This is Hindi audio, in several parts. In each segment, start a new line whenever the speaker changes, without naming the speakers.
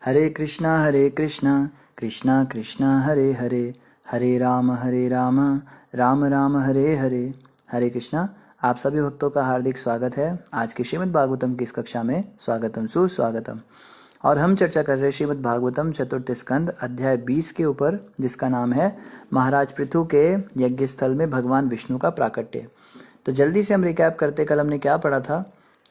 हरे कृष्णा कृष्णा कृष्णा हरे हरे, हरे राम राम राम हरे हरे। हरे कृष्णा। आप सभी भक्तों का हार्दिक स्वागत है आज की श्रीमद् भागवतम की इस कक्षा में। स्वागतम सुस्वागतम। और हम चर्चा कर रहे हैं श्रीमद् भागवतम चतुर्थ स्कंद अध्याय 20 के ऊपर, जिसका नाम है महाराज पृथु के यज्ञ स्थल में भगवान विष्णु का प्राकट्य। तो जल्दी से हम रिकैप करते, कल हमने क्या पढ़ा था।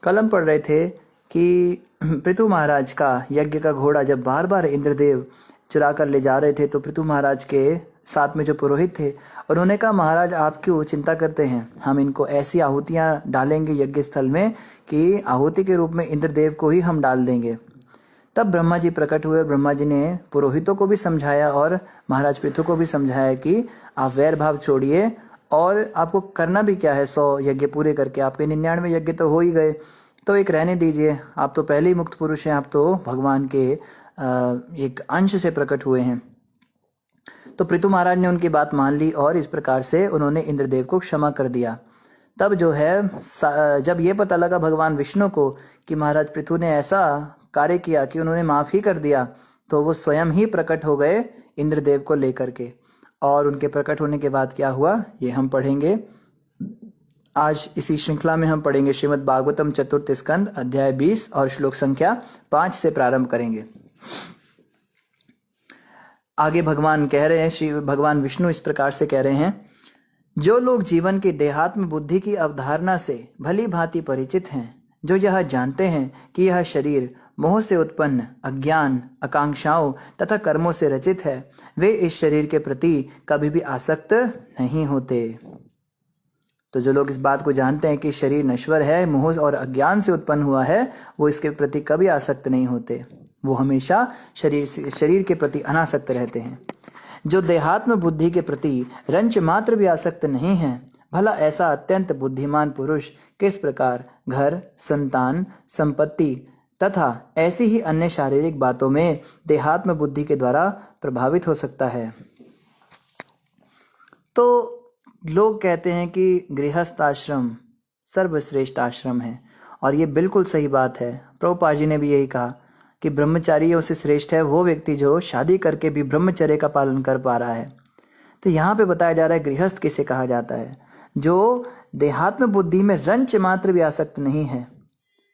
कल हम पढ़ रहे थे कि पृथु महाराज का यज्ञ का घोड़ा जब बार बार इंद्रदेव चुरा कर ले जा रहे थे, तो पृथु महाराज के साथ में जो पुरोहित थे उन्होंने कहा, महाराज आप क्यों चिंता करते हैं, हम इनको ऐसी आहुतियाँ डालेंगे यज्ञ स्थल में कि आहुति के रूप में इंद्रदेव को ही हम डाल देंगे। तब ब्रह्मा जी प्रकट हुए। ब्रह्मा जी ने पुरोहितों को भी समझाया और महाराज पृथु को भी समझाया कि आप वैर भाव छोड़िए और आपको करना भी क्या है, 100 यज्ञ पूरे करके आपके 99 यज्ञ तो हो ही गए, तो एक रहने दीजिए। आप तो पहले ही मुक्त पुरुष हैं, आप तो भगवान के एक अंश से प्रकट हुए हैं। तो पृथु महाराज ने उनकी बात मान ली और इस प्रकार से उन्होंने इंद्रदेव को क्षमा कर दिया। तब जो है जब ये पता लगा भगवान विष्णु को कि महाराज पृथु ने ऐसा कार्य किया कि उन्होंने माफ़ ही कर दिया, तो वो स्वयं ही प्रकट हो गए इंद्रदेव को लेकर के। और उनके प्रकट होने के बाद क्या हुआ ये हम पढ़ेंगे आज इसी श्रृंखला में। हम पढ़ेंगे श्रीमद् भागवतम चतुर्थ स्कंद अध्याय 20 और श्लोक संख्या 5 से प्रारंभ करेंगे। आगे भगवान कह रहे हैं, श्री भगवान विष्णु इस प्रकार से कह रहे हैं, जो लोग जीवन की देहात्म बुद्धि की अवधारणा से भली भांति परिचित हैं, जो यह जानते हैं कि यह शरीर मोह से उत्पन्न अज्ञान, आकांक्षाओं तथा कर्मों से रचित है, वे इस शरीर के प्रति कभी भी आसक्त नहीं होते। तो जो लोग इस बात को जानते हैं कि शरीर नश्वर है, मोह और अज्ञान से उत्पन्न हुआ है, वो इसके प्रति कभी आसक्त नहीं होते। वो हमेशा शरीर के प्रति अनासक्त रहते हैं। जो देहात्म बुद्धि के प्रति रंच मात्र भी आसक्त नहीं है, भला ऐसा अत्यंत बुद्धिमान पुरुष किस प्रकार घर, संतान, संपत्ति तथा ऐसी ही अन्य शारीरिक बातों में देहात्म बुद्धि के द्वारा प्रभावित हो सकता है। तो लोग कहते हैं कि गृहस्थ आश्रम सर्वश्रेष्ठ आश्रम है, और ये बिल्कुल सही बात है। प्रभुपाद जी ने भी यही कहा कि ब्रह्मचारियों से श्रेष्ठ है वो व्यक्ति जो शादी करके भी ब्रह्मचर्य का पालन कर पा रहा है। तो यहाँ पे बताया जा रहा है गृहस्थ किसे कहा जाता है, जो देहात्म बुद्धि में रंच मात्र भी आसक्त नहीं है।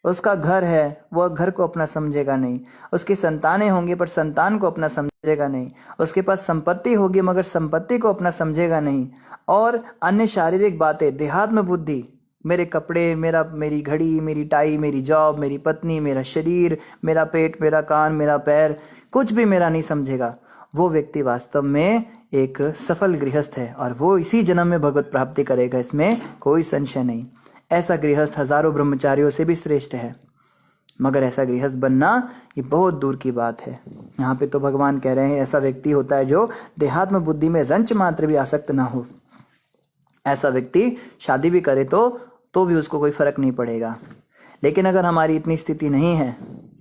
उसका घर है, वह घर को अपना समझेगा नहीं। उसकी संतानें होंगी पर संतान को अपना समझेगा नहीं। उसके पास संपत्ति होगी मगर संपत्ति को अपना समझेगा नहीं। और अन्य शारीरिक बातें, देहात्म बुद्धि, मेरे कपड़े, मेरी घड़ी, मेरी टाई, मेरी जॉब, मेरी पत्नी, मेरा शरीर, मेरा पेट, मेरा कान, मेरा पैर, कुछ भी मेरा नहीं समझेगा, वो व्यक्ति वास्तव में एक सफल गृहस्थ है और वो इसी जन्म में भगवत प्राप्ति करेगा, इसमें कोई संशय नहीं। ऐसा गृहस्थ हजारों ब्रह्मचारियों से भी श्रेष्ठ है, मगर ऐसा गृहस्थ बनना ये बहुत दूर की बात है। यहाँ पे तो भगवान कह रहे हैं ऐसा व्यक्ति होता है जो देहात्म बुद्धि में रंच मात्र भी आसक्त ना हो। ऐसा व्यक्ति शादी भी करे तो भी उसको कोई फर्क नहीं पड़ेगा। लेकिन अगर हमारी इतनी स्थिति नहीं है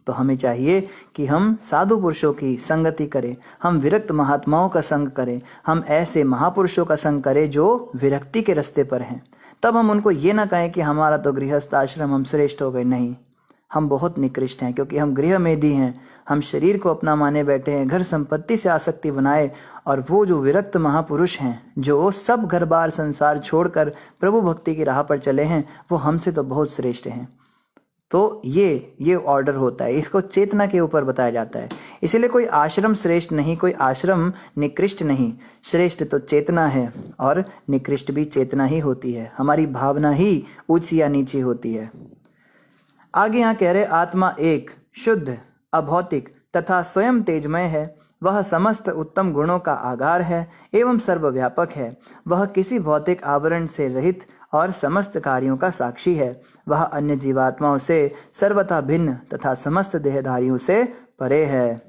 तो हमें चाहिए कि हम साधु पुरुषों की संगति करें, हम विरक्त महात्माओं का संग करें, हम ऐसे महापुरुषों का संग करें जो विरक्ति के रास्ते पर हैं। तब हम उनको ये ना कहें कि हमारा तो गृहस्थ आश्रम, हम श्रेष्ठ हो गए। नहीं, हम बहुत निकृष्ट हैं, क्योंकि हम गृहमेधी हैं। हम शरीर को अपना माने बैठे हैं, घर संपत्ति से आसक्ति बनाए। और वो जो विरक्त महापुरुष हैं, जो सब घर बार संसार छोड़कर प्रभु भक्ति की राह पर चले हैं, वो हमसे तो बहुत श्रेष्ठ हैं। तो ये ऑर्डर होता है, इसको चेतना के ऊपर बताया जाता है। इसीलिए कोई आश्रम श्रेष्ठ नहीं, कोई आश्रम निकृष्ट नहीं। श्रेष्ठ तो चेतना है और निकृष्ट भी चेतना ही होती है। हमारी भावना ही ऊंची या नीची होती है। आगे यहाँ कह रहे, आत्मा एक शुद्ध, अभौतिक तथा स्वयं तेजमय है। वह समस्त उत्तम गुणों का आधार है एवं सर्वव्यापक है। वह किसी भौतिक आवरण से रहित और समस्त कार्यों का साक्षी है। वह अन्य जीवात्माओं से सर्वथा भिन्न तथा समस्त देहधारियों से परे है।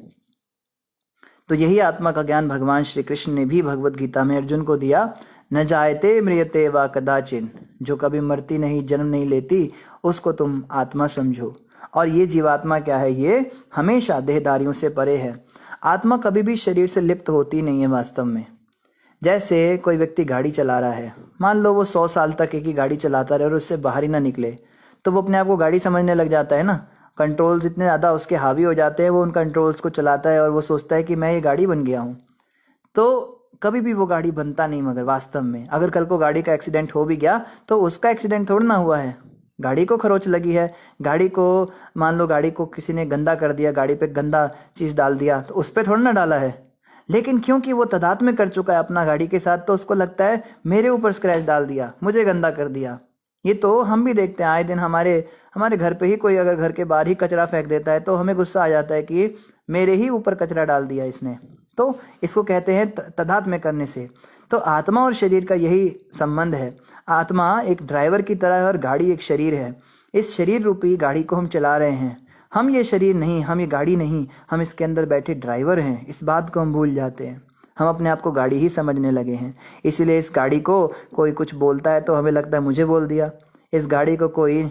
तो यही आत्मा का ज्ञान भगवान श्री कृष्ण ने भी भगवत गीता में अर्जुन को दिया। न जायते म्रियते वा कदाचिन, जो कभी मरती नहीं, जन्म नहीं लेती, उसको तुम आत्मा समझो। और ये जीवात्मा क्या है, ये हमेशा देहधारियों से परे है। आत्मा कभी भी शरीर से लिप्त होती नहीं है वास्तव में। जैसे कोई व्यक्ति गाड़ी चला रहा है, मान लो वो 100 साल तक एक ही गाड़ी चलाता रहे और उससे बाहर ही ना निकले, तो वो अपने आप को गाड़ी समझने लग जाता है ना। कंट्रोल्स इतने ज़्यादा उसके हावी हो जाते हैं, वो उन कंट्रोल्स को चलाता है और वो सोचता है कि मैं ये गाड़ी बन गया हूँ। तो कभी भी वो गाड़ी बनता नहीं, मगर वास्तव में अगर कल को गाड़ी का एक्सीडेंट हो भी गया तो उसका एक्सीडेंट थोड़ा ना हुआ है, गाड़ी को खरोच लगी है। गाड़ी को, मान लो गाड़ी को किसी ने गंदा कर दिया, गाड़ी पे गंदा चीज़ डाल दिया, तो उस पर थोड़ा ना डाला है। लेकिन क्योंकि वो तादाद में कर चुका है अपना गाड़ी के साथ, तो उसको लगता है मेरे ऊपर स्क्रैच डाल दिया, मुझे गंदा कर दिया। ये तो हम भी देखते हैं आए दिन, हमारे हमारे घर पे ही कोई अगर घर के बाहर ही कचरा फेंक देता है तो हमें गुस्सा आ जाता है कि मेरे ही ऊपर कचरा डाल दिया इसने। तो इसको कहते हैं तादाद में करने से। तो आत्मा और शरीर का यही संबंध है। आत्मा एक ड्राइवर की तरह है और गाड़ी एक शरीर है। इस शरीर रूपी गाड़ी को हम चला रहे हैं। हम ये शरीर नहीं, हम ये गाड़ी नहीं, हम इसके अंदर बैठे ड्राइवर हैं। इस बात को हम भूल जाते हैं। हम अपने आप को गाड़ी ही समझने लगे हैं। इसीलिए इस गाड़ी को कोई कुछ बोलता है तो हमें लगता है मुझे बोल दिया। इस गाड़ी को कोई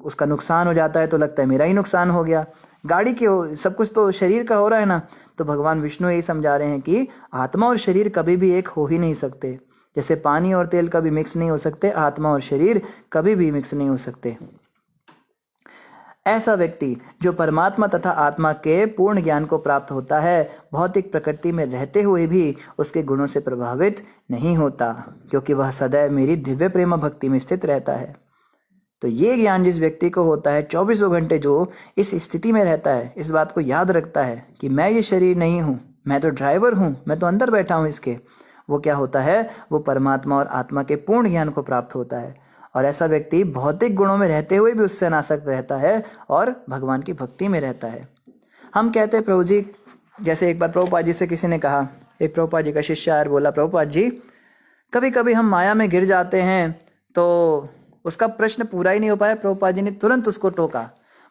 उसका नुकसान हो जाता है तो लगता है मेरा ही नुकसान हो गया। गाड़ी के सब कुछ तो शरीर का हो रहा है ना। तो भगवान विष्णु यही समझा रहे हैं कि आत्मा और शरीर कभी भी एक हो ही नहीं सकते। जैसे पानी और तेल कभी मिक्स नहीं हो सकते, आत्मा और शरीर कभी भी मिक्स नहीं हो सकते। ऐसा व्यक्ति जो परमात्मा तथा आत्मा के पूर्ण ज्ञान को प्राप्त होता है, भौतिक प्रकृति में रहते हुए भी उसके गुणों से प्रभावित नहीं होता, क्योंकि वह सदैव मेरी दिव्य प्रेम भक्ति में स्थित रहता है। तो ये ज्ञान जिस व्यक्ति को होता है, 24 घंटे जो इस स्थिति में रहता है, इस बात को याद रखता है कि मैं ये शरीर नहीं हूँ, मैं तो ड्राइवर हूँ, मैं तो अंदर बैठा हूँ इसके, वो क्या होता है, वो परमात्मा और आत्मा के पूर्ण ज्ञान को प्राप्त होता है। और ऐसा व्यक्ति भौतिक गुणों में रहते हुए भी उससे अनासक्त रहता है और भगवान की भक्ति में रहता है। हम कहते हैं प्रभु जी, जैसे एक बार प्रभुपाद जी से किसी ने कहा, एक प्रभुपाद जी का शिष्य आया, बोला प्रभुपाद जी कभी कभी हम माया में गिर जाते हैं। तो उसका प्रश्न पूरा ही नहीं हो पाया, प्रभुपाद जी ने तुरंत उसको टोका,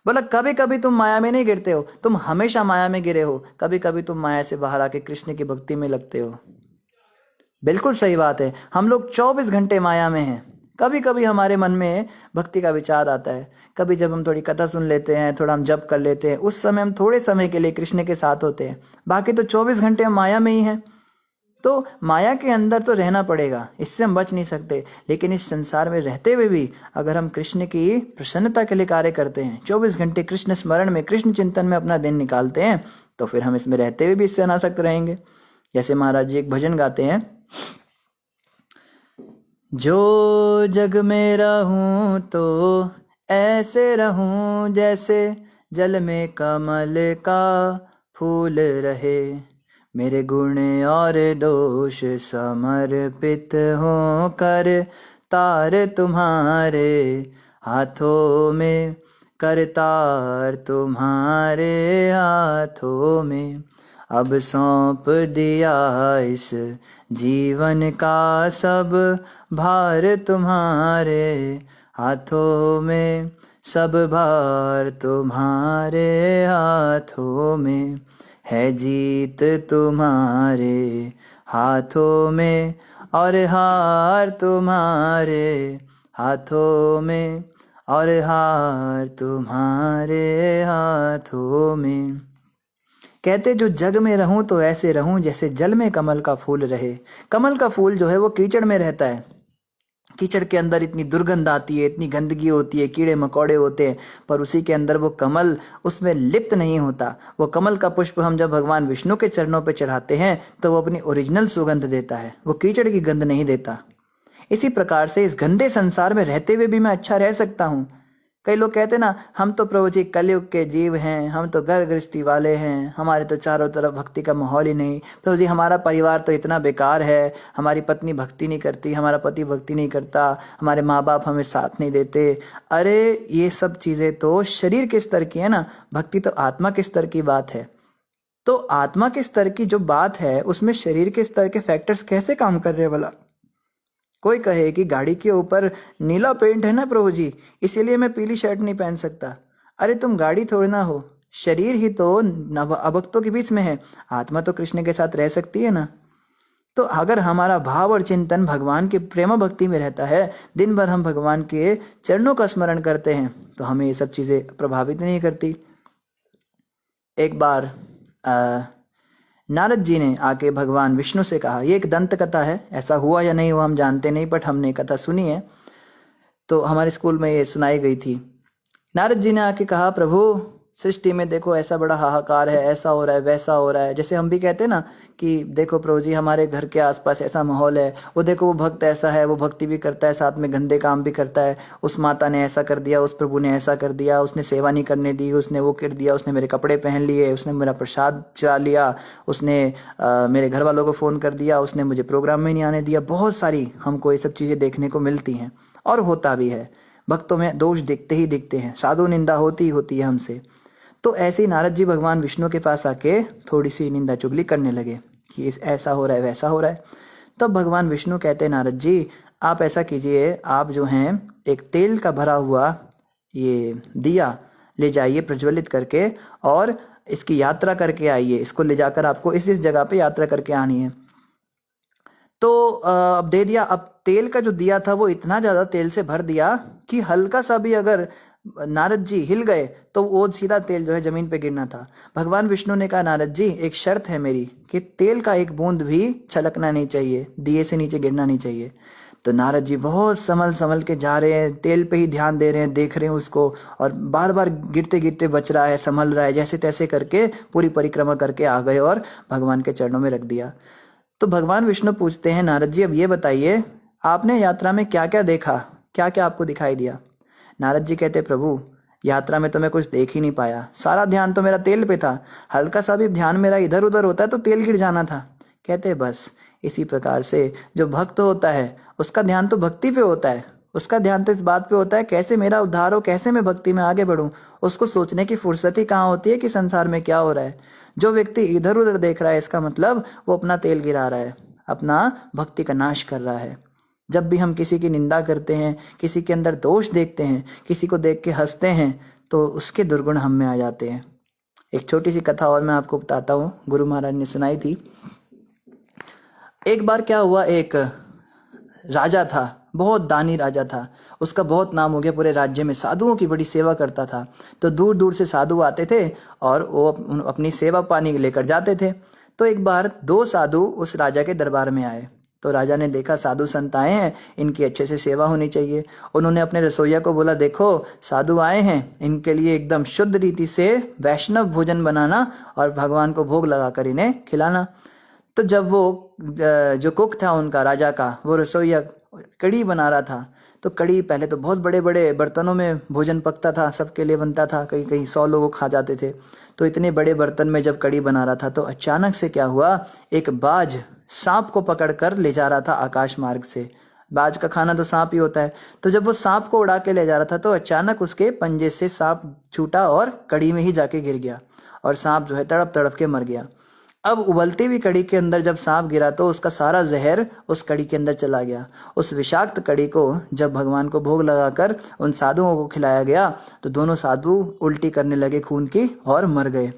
बोला कभी कभी तुम माया में नहीं गिरते हो, तुम हमेशा माया में गिरे हो, कभी कभी तुम माया से बाहर आके कृष्ण की भक्ति में लगते हो। बिल्कुल सही बात है, हम लोग 24 घंटे माया में हैं। कभी कभी हमारे मन में भक्ति का विचार आता है, कभी जब हम थोड़ी कथा सुन लेते हैं, थोड़ा हम जप कर लेते हैं, उस समय हम थोड़े समय के लिए कृष्ण के साथ होते हैं, बाकी तो 24 घंटे हम माया में ही हैं। तो माया के अंदर तो रहना पड़ेगा, इससे हम बच नहीं सकते। लेकिन इस संसार में रहते हुए भी अगर हम कृष्ण की प्रसन्नता के लिए कार्य करते हैं, 24 घंटे कृष्ण स्मरण में, कृष्ण चिंतन में अपना दिन निकालते हैं, तो फिर हम इसमें रहते हुए भी इससे अनासक्त रहेंगे। जैसे महाराज जी एक भजन गाते हैं, जो जग में रहूं तो ऐसे रहूं जैसे जल में कमल का फूल रहे, मेरे गुण और दोष समर्पित हो कर तार तुम्हारे हाथों में, करतार तुम्हारे हाथों में, अब सौंप दिया इस जीवन का सब भार तुम्हारे हाथों में, सब भार तुम्हारे हाथों में, है जीत तुम्हारे हाथों में और हार तुम्हारे हाथों में, और हार तुम्हारे हाथों में। कहते जो जग में रहूं तो ऐसे रहूं जैसे जल में कमल का फूल रहे। कमल का फूल जो है वो कीचड़ में रहता है, कीचड़ के अंदर इतनी दुर्गंध आती है, इतनी गंदगी होती है, कीड़े मकोड़े होते हैं, पर उसी के अंदर वो कमल उसमें लिप्त नहीं होता। वो कमल का पुष्प हम जब भगवान विष्णु के चरणों पर चढ़ाते हैं तो वो अपनी ओरिजिनल सुगंध देता है, वो कीचड़ की गंध नहीं देता। इसी प्रकार से इस गंदे संसार में रहते हुए भी मैं अच्छा रह सकता हूँ। कई लोग कहते ना, हम तो प्रभु जी कलयुग के जीव हैं, हम तो घर गृहस्थी वाले हैं, हमारे तो चारों तरफ भक्ति का माहौल ही नहीं। प्रभु जी हमारा परिवार तो इतना बेकार है, हमारी पत्नी भक्ति नहीं करती, हमारा पति भक्ति नहीं करता, हमारे माँ बाप हमें साथ नहीं देते। अरे ये सब चीज़ें तो शरीर के स्तर की है ना, भक्ति तो आत्मा के स्तर की बात है। तो आत्मा के स्तर की जो बात है उसमें शरीर के स्तर के फैक्टर्स कैसे काम कर रहे हैं भला। कोई कहे कि गाड़ी के ऊपर नीला पेंट है ना प्रभु जी, इसीलिए मैं पीली शर्ट नहीं पहन सकता। अरे तुम गाड़ी थोड़ी ना हो, शरीर ही तो अभक्तों के बीच में है, आत्मा तो कृष्ण के साथ रह सकती है ना। तो अगर हमारा भाव और चिंतन भगवान के प्रेम भक्ति में रहता है, दिन भर हम भगवान के चरणों का स्मरण करते हैं, तो हमें ये सब चीज़ें प्रभावित नहीं करती। एक बार नारद जी ने आके भगवान विष्णु से कहा, ये एक दंत कथा है, ऐसा हुआ या नहीं हुआ हम जानते नहीं, बट हमने कथा सुनी है, तो हमारे स्कूल में ये सुनाई गई थी। नारद जी ने आके कहा, प्रभु सृष्टि में देखो ऐसा बड़ा हाहाकार है, ऐसा हो रहा है, वैसा हो रहा है। जैसे हम भी कहते हैं ना कि देखो प्रभु जी हमारे घर के आसपास ऐसा माहौल है, वो देखो वो भक्त ऐसा है, वो भक्ति भी करता है, साथ में गंदे काम भी करता है, उस माता ने ऐसा कर दिया, उस प्रभु ने ऐसा कर दिया, उसने सेवा नहीं करने दी, उसने वो कर दिया, उसने मेरे कपड़े पहन लिए, उसने मेरा प्रसाद चुरा लिया, उसने मेरे घर वालों को फ़ोन कर दिया, उसने मुझे प्रोग्राम में नहीं आने दिया। बहुत सारी हमको ये सब चीज़ें देखने को मिलती हैं और होता भी है। भक्तों में दोष दिखते ही दिखते हैं, साधु निंदा होती ही होती है हमसे। तो ऐसे ही नारद जी भगवान विष्णु के पास आके थोड़ी सी निंदा चुगली करने लगे कि ऐसा हो रहा है, वैसा हो रहा है। तब भगवान विष्णु कहते हैं, नारद जी आप ऐसा कीजिए, आप जो हैं एक तेल का भरा हुआ ये दिया ले जाइए प्रज्वलित करके, और इसकी यात्रा करके आइए, इसको ले जाकर आपको इस जगह पे यात्रा करके आनी है। तो अब दे दिया। अब तेल का जो दिया था वो इतना ज़्यादा तेल से भर दिया कि हल्का सा भी अगर नारद जी हिल गए तो वो सीधा तेल जो है जमीन पे गिरना था। भगवान विष्णु ने कहा, नारद जी एक शर्त है मेरी कि तेल का एक बूंद भी छलकना नहीं चाहिए, दिए से नीचे गिरना नहीं चाहिए। तो नारद जी बहुत संभल संभल के जा रहे हैं, तेल पे ही ध्यान दे रहे हैं, देख रहे हैं उसको, और बार बार गिरते गिरते बच रहा है, संभल रहा है, जैसे तैसे करके पूरी परिक्रमा करके आ गए और भगवान के चरणों में रख दिया। तो भगवान विष्णु पूछते हैं, नारद जी अब ये बताइए आपने यात्रा में क्या क्या देखा, क्या क्या आपको दिखाई दिया? नारद जी कहते, प्रभु यात्रा में तो मैं कुछ देख ही नहीं पाया, सारा ध्यान तो मेरा तेल पे था, हल्का सा भी ध्यान मेरा इधर उधर होता है तो तेल गिर जाना था। कहते बस इसी प्रकार से जो भक्त होता है उसका ध्यान तो भक्ति पे होता है, उसका ध्यान तो इस बात पे होता है कैसे मेरा उद्धार हो, कैसे मैं भक्ति में आगे बढ़ूं। उसको सोचने की फुर्सत ही कहाँ होती है कि संसार में क्या हो रहा है। जो व्यक्ति इधर उधर देख रहा है इसका मतलब वो अपना तेल गिरा रहा है, अपना भक्ति का नाश कर रहा है। जब भी हम किसी की निंदा करते हैं, किसी के अंदर दोष देखते हैं, किसी को देख के हंसते हैं, तो उसके दुर्गुण हम में आ जाते हैं। एक छोटी सी कथा और मैं आपको बताता हूँ, गुरु महाराज ने सुनाई थी। एक बार क्या हुआ, एक राजा था, बहुत दानी राजा था, उसका बहुत नाम हो गया पूरे राज्य में, साधुओं की बड़ी सेवा करता था। तो दूर दूर से साधु आते थे और वो अपनी सेवा पानी लेकर जाते थे। तो एक बार 2 साधु उस राजा के दरबार में आए। तो राजा ने देखा साधु संत आए हैं, इनकी अच्छे से सेवा होनी चाहिए। उन्होंने अपने रसोइया को बोला, देखो साधु आए हैं, इनके लिए एकदम शुद्ध रीति से वैष्णव भोजन बनाना और भगवान को भोग लगाकर इन्हें खिलाना। तो जब वो जो कुक था उनका, राजा का, वो रसोइया कड़ी बना रहा था, तो कड़ी पहले तो बहुत बड़े बड़े बर्तनों में भोजन पकता था, सबके लिए बनता था, कहीं कहीं 100 लोग खा जाते थे। तो इतने बड़े बर्तन में जब कड़ी बना रहा था तो अचानक से क्या हुआ, एक बाज सांप को पकड़कर ले जा रहा था आकाश मार्ग से। बाज का खाना तो सांप ही होता है। तो जब वो सांप को उड़ा के ले जा रहा था तो अचानक उसके पंजे से सांप छूटा और कड़ी में ही जाके गिर गया, और सांप जो है तड़प तड़प के मर गया। अब उबलती हुई कड़ी के अंदर जब सांप गिरा तो उसका सारा जहर उस कड़ी के अंदर चला गया। उस विषाक्त कड़ी को जब भगवान को भोग लगाकर उन साधुओं को खिलाया गया तो दोनों साधु उल्टी करने लगे खून की और मर गए।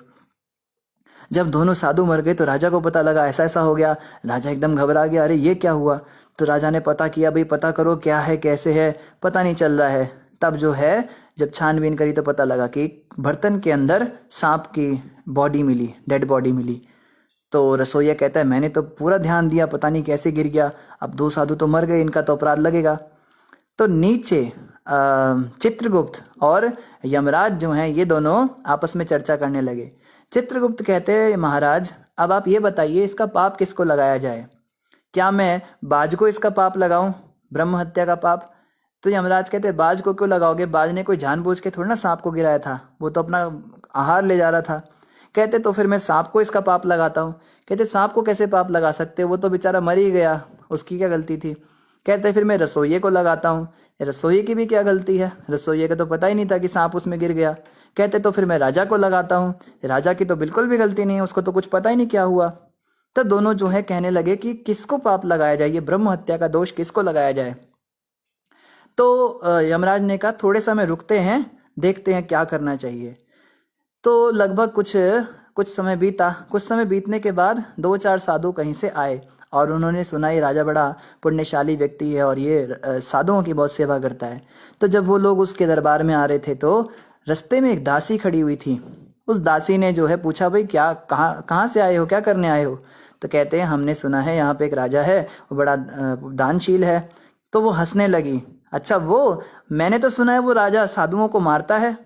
जब दोनों साधु मर गए तो राजा को पता लगा ऐसा ऐसा हो गया। राजा एकदम घबरा गया, अरे ये क्या हुआ? तो राजा ने पता किया, भाई पता करो क्या है, कैसे है, पता नहीं चल रहा है। तब जो है जब छानबीन करी तो पता लगा कि बर्तन के अंदर सांप की बॉडी मिली, डेड बॉडी मिली। तो रसोइया कहता है, मैंने तो पूरा ध्यान दिया, पता नहीं कैसे गिर गया, अब 2 साधु तो मर गए, इनका तो अपराध लगेगा। तो नीचे चित्रगुप्त और यमराज जो हैं ये दोनों आपस में चर्चा करने लगे। चित्रगुप्त कहते हैं, महाराज अब आप ये बताइए इसका पाप किसको लगाया जाए? क्या मैं बाज को इसका पाप लगाऊं, ब्रह्म हत्या का पाप? तो यमराज कहते हैं, बाज को क्यों लगाओगे? बाज ने कोई जानबूझ के थोड़ी ना सांप को गिराया था, वो तो अपना आहार ले जा रहा था। कहते तो फिर मैं सांप को इसका पाप लगाता हूँ। कहते सांप को कैसे पाप लगा सकते, वो तो बेचारा मर ही गया, उसकी क्या गलती थी? कहते फिर मैं रसोइये को लगाता हूँ। रसोइये की भी क्या गलती है, रसोइये का तो पता ही नहीं था कि सांप उसमें गिर गया। कहते तो फिर मैं राजा को लगाता हूँ। राजा की तो बिल्कुल भी गलती नहीं है, उसको तो कुछ पता ही नहीं क्या हुआ। तो दोनों जो है कहने लगे कि किसको पाप लगाया जाए, ये ब्रह्म हत्या का दोष किसको लगाया जाए। तो यमराज ने कहा थोड़े समय रुकते हैं, देखते हैं क्या करना चाहिए। तो लगभग कुछ समय बीता। कुछ समय बीतने के बाद 2-4 साधु कहीं से आए और उन्होंने सुना ये राजा बड़ा पुण्यशाली व्यक्ति है और ये साधुओं की बहुत सेवा करता है। तो जब वो लोग उसके दरबार में आ रहे थे तो रास्ते में एक दासी खड़ी हुई थी। उस दासी ने जो है पूछा, भाई क्या कहाँ से आए हो, क्या करने आए हो? तो कहते हैं हमने सुना है यहाँ पे एक राजा है, वो बड़ा दानशील है। तो वो हंसने लगी, अच्छा वो, मैंने तो सुना है वो राजा साधुओं को मारता है,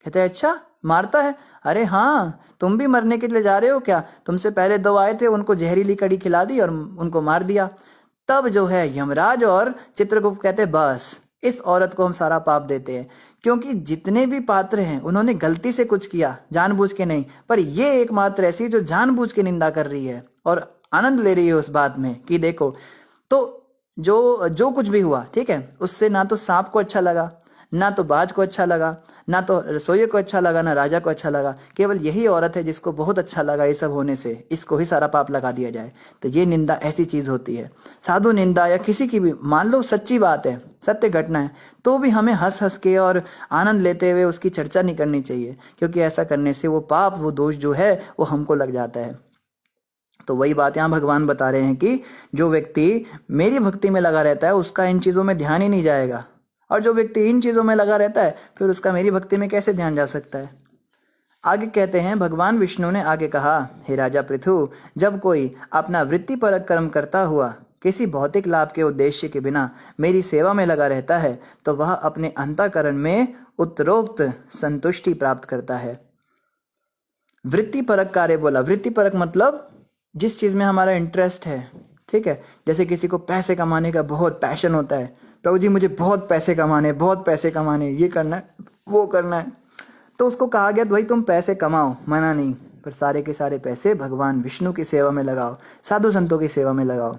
कहते हैं अच्छा मारता है? अरे हाँ, तुम भी मरने के लिए जा रहे हो क्या? तुमसे पहले 2 आए थे, उनको जहरीली कड़ी खिला दी और उनको मार दिया। तब जो है यमराज और चित्रगुप्त कहते हैं बस इस औरत को हम सारा पाप देते हैं, क्योंकि जितने भी पात्र हैं उन्होंने गलती से कुछ किया, जानबूझ के नहीं, पर ये एकमात्र ऐसी जो जानबूझ के निंदा कर रही है और आनंद ले रही है उस बात में कि देखो। तो जो जो कुछ भी हुआ ठीक है, उससे ना तो सांप को अच्छा लगा, ना तो बाज को अच्छा लगा, ना तो रसोइये को अच्छा लगा, ना राजा को अच्छा लगा। केवल यही औरत है जिसको बहुत अच्छा लगा ये सब होने से, इसको ही सारा पाप लगा दिया जाए। तो ये निंदा ऐसी चीज होती है। साधु निंदा या किसी की भी, मान लो सच्ची बात है, सत्य घटना है, तो भी हमें हंस हंस के और आनंद लेते हुए उसकी चर्चा नहीं करनी चाहिए, क्योंकि ऐसा करने से वो पाप, वो दोष जो है वो हमको लग जाता है। तो वही बात यहाँ भगवान बता रहे हैं कि जो व्यक्ति मेरी भक्ति में लगा रहता है उसका इन चीजों में ध्यान ही नहीं जाएगा, और जो व्यक्ति इन चीजों में लगा रहता है फिर उसका मेरी भक्ति में कैसे ध्यान जा सकता है। आगे कहते हैं, भगवान विष्णु ने आगे कहा, हे राजा पृथु, जब कोई अपना वृत्तिपरक कर्म करता हुआ किसी भौतिक लाभ के उद्देश्य के बिना मेरी सेवा में लगा रहता है तो वह अपने अंतःकरण में उत्तरोक्त संतुष्टि प्राप्त करता है। वृत्तिपरक कार्य बोला, वृत्तिपरक मतलब जिस चीज में हमारा इंटरेस्ट है, ठीक है। जैसे किसी को पैसे कमाने का बहुत पैशन होता है, प्रभु जी मुझे बहुत पैसे कमाने, बहुत पैसे कमाने, ये करना है, वो करना है, तो उसको कहा गया भाई तुम पैसे कमाओ, मना नहीं, पर सारे के सारे पैसे भगवान विष्णु की सेवा में लगाओ, साधु संतों की सेवा में लगाओ।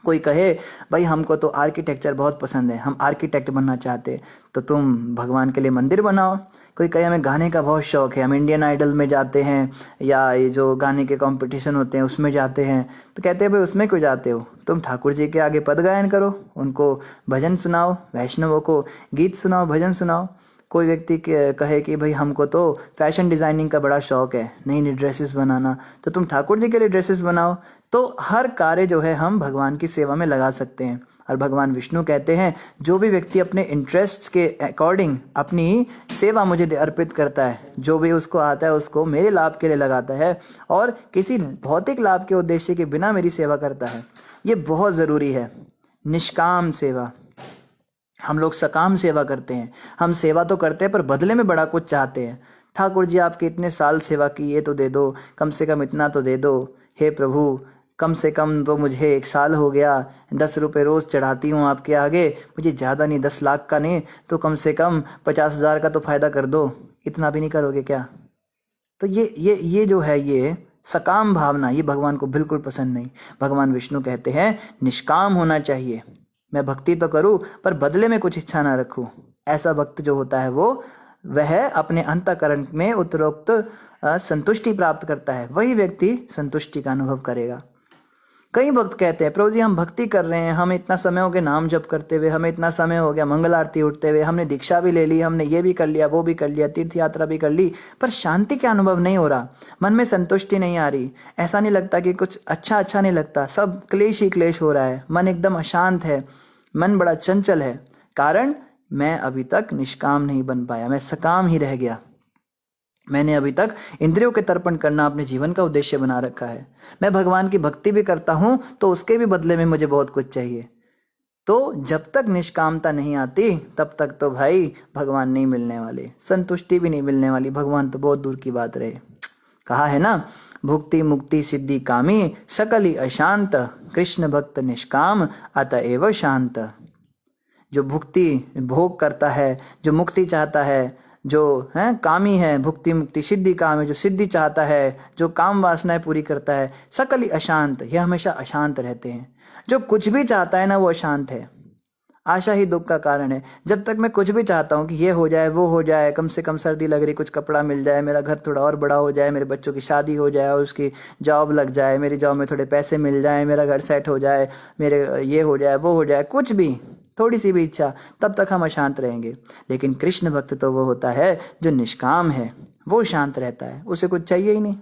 कोई कहे भाई हमको तो आर्किटेक्चर बहुत पसंद है, हम आर्किटेक्ट बनना चाहते, तो तुम भगवान के लिए मंदिर बनाओ। कोई कहे हमें गाने का बहुत शौक है, हम इंडियन आइडल में जाते हैं या ये जो गाने के कंपटीशन होते हैं उसमें जाते हैं, तो कहते हैं भाई उसमें क्यों जाते हो, तुम ठाकुर जी के आगे पद गायन करो, उनको भजन सुनाओ, वैष्णवों को गीत सुनाओ, भजन सुनाओ। कोई व्यक्ति कहे कि भाई हमको तो फैशन डिजाइनिंग का बड़ा शौक है, नई नई ड्रेसेस बनाना, तो तुम ठाकुर जी के लिए ड्रेसेस बनाओ। तो हर कार्य जो है हम भगवान की सेवा में लगा सकते हैं। और भगवान विष्णु कहते हैं जो भी व्यक्ति अपने इंटरेस्ट के अकॉर्डिंग अपनी सेवा मुझे अर्पित करता है, जो भी उसको आता है उसको मेरे लाभ के लिए लगाता है और किसी भौतिक लाभ के उद्देश्य के बिना मेरी सेवा करता है, ये बहुत ज़रूरी है। निष्काम सेवा, हम लोग सकाम सेवा करते हैं, हम सेवा तो करते हैं पर बदले में बड़ा कुछ चाहते हैं। ठाकुर जी आपके इतने साल सेवा की, ये तो दे दो, कम से कम इतना तो दे दो। हे प्रभु कम से कम तो मुझे 1 साल हो गया, 10 रुपये रोज़ चढ़ाती हूँ आपके आगे, मुझे ज़्यादा नहीं, 10 लाख का नहीं तो कम से कम 50,000 का तो फ़ायदा कर दो, इतना भी नहीं करोगे क्या? तो ये जो है ये सकाम भावना, ये भगवान को बिल्कुल पसंद नहीं। भगवान विष्णु कहते हैं निष्काम होना चाहिए, मैं भक्ति तो करूं पर बदले में कुछ इच्छा ना रखूं। ऐसा भक्त जो होता है वह अपने अंतःकरण में उत्तरोक्त संतुष्टि प्राप्त करता है, वही व्यक्ति संतुष्टि का अनुभव करेगा। कई भक्त कहते हैं प्रभु जी हम भक्ति कर रहे हैं, हमें इतना समय हो गया नाम जप करते हुए, हमें इतना समय हो गया मंगल आरती उठते हुए, हमने दीक्षा भी ले ली, हमने ये भी कर लिया, वो भी कर लिया, तीर्थ यात्रा भी कर ली, पर शांति का अनुभव नहीं हो रहा, मन में संतुष्टि नहीं आ रही, ऐसा नहीं लगता कि कुछ अच्छा नहीं लगता, सब क्लेश ही क्लेश हो रहा है, मन एकदम अशांत है, मन बड़ा चंचल है। कारण मैं अभी तक निष्काम नहीं बन पाया, मैं सकाम ही रह गया। मैंने अभी तक इंद्रियों के तर्पण करना अपने जीवन का उद्देश्य बना रखा है। मैं भगवान की भक्ति भी करता हूं तो उसके भी बदले में मुझे बहुत कुछ चाहिए। तो जब तक निष्कामता नहीं आती तब तक तो भाई भगवान नहीं मिलने वाले, संतुष्टि भी नहीं मिलने वाली, भगवान तो बहुत दूर की बात रहे। कहा है ना, भुक्ति मुक्ति सिद्धि कामी सकली अशांत, कृष्ण भक्त निष्काम अतएव शांत। जो भुक्ति भोग करता है, जो मुक्ति चाहता है, जो है कामी है, भुक्ति मुक्ति सिद्धि काम है, जो सिद्धि चाहता है, जो काम वासनाएं पूरी करता है, सकल ही अशांत, यह हमेशा अशांत रहते हैं। जो कुछ भी चाहता है ना वो अशांत है, आशा ही दुख का कारण है। जब तक मैं कुछ भी चाहता हूँ कि ये हो जाए वो हो जाए, कम से कम सर्दी लग रही कुछ कपड़ा मिल जाए, मेरा घर थोड़ा और बड़ा हो जाए, मेरे बच्चों की शादी हो जाए और उसकी जॉब लग जाए, मेरी जॉब में थोड़े पैसे मिल जाए, मेरा घर सेट हो जाए, मेरे ये हो जाए वो हो जाए, कुछ भी थोड़ी सी भी इच्छा, तब तक हम अशांत रहेंगे। लेकिन कृष्ण भक्त तो वो होता है जो निष्काम है, वो शांत रहता है, उसे कुछ चाहिए ही नहीं।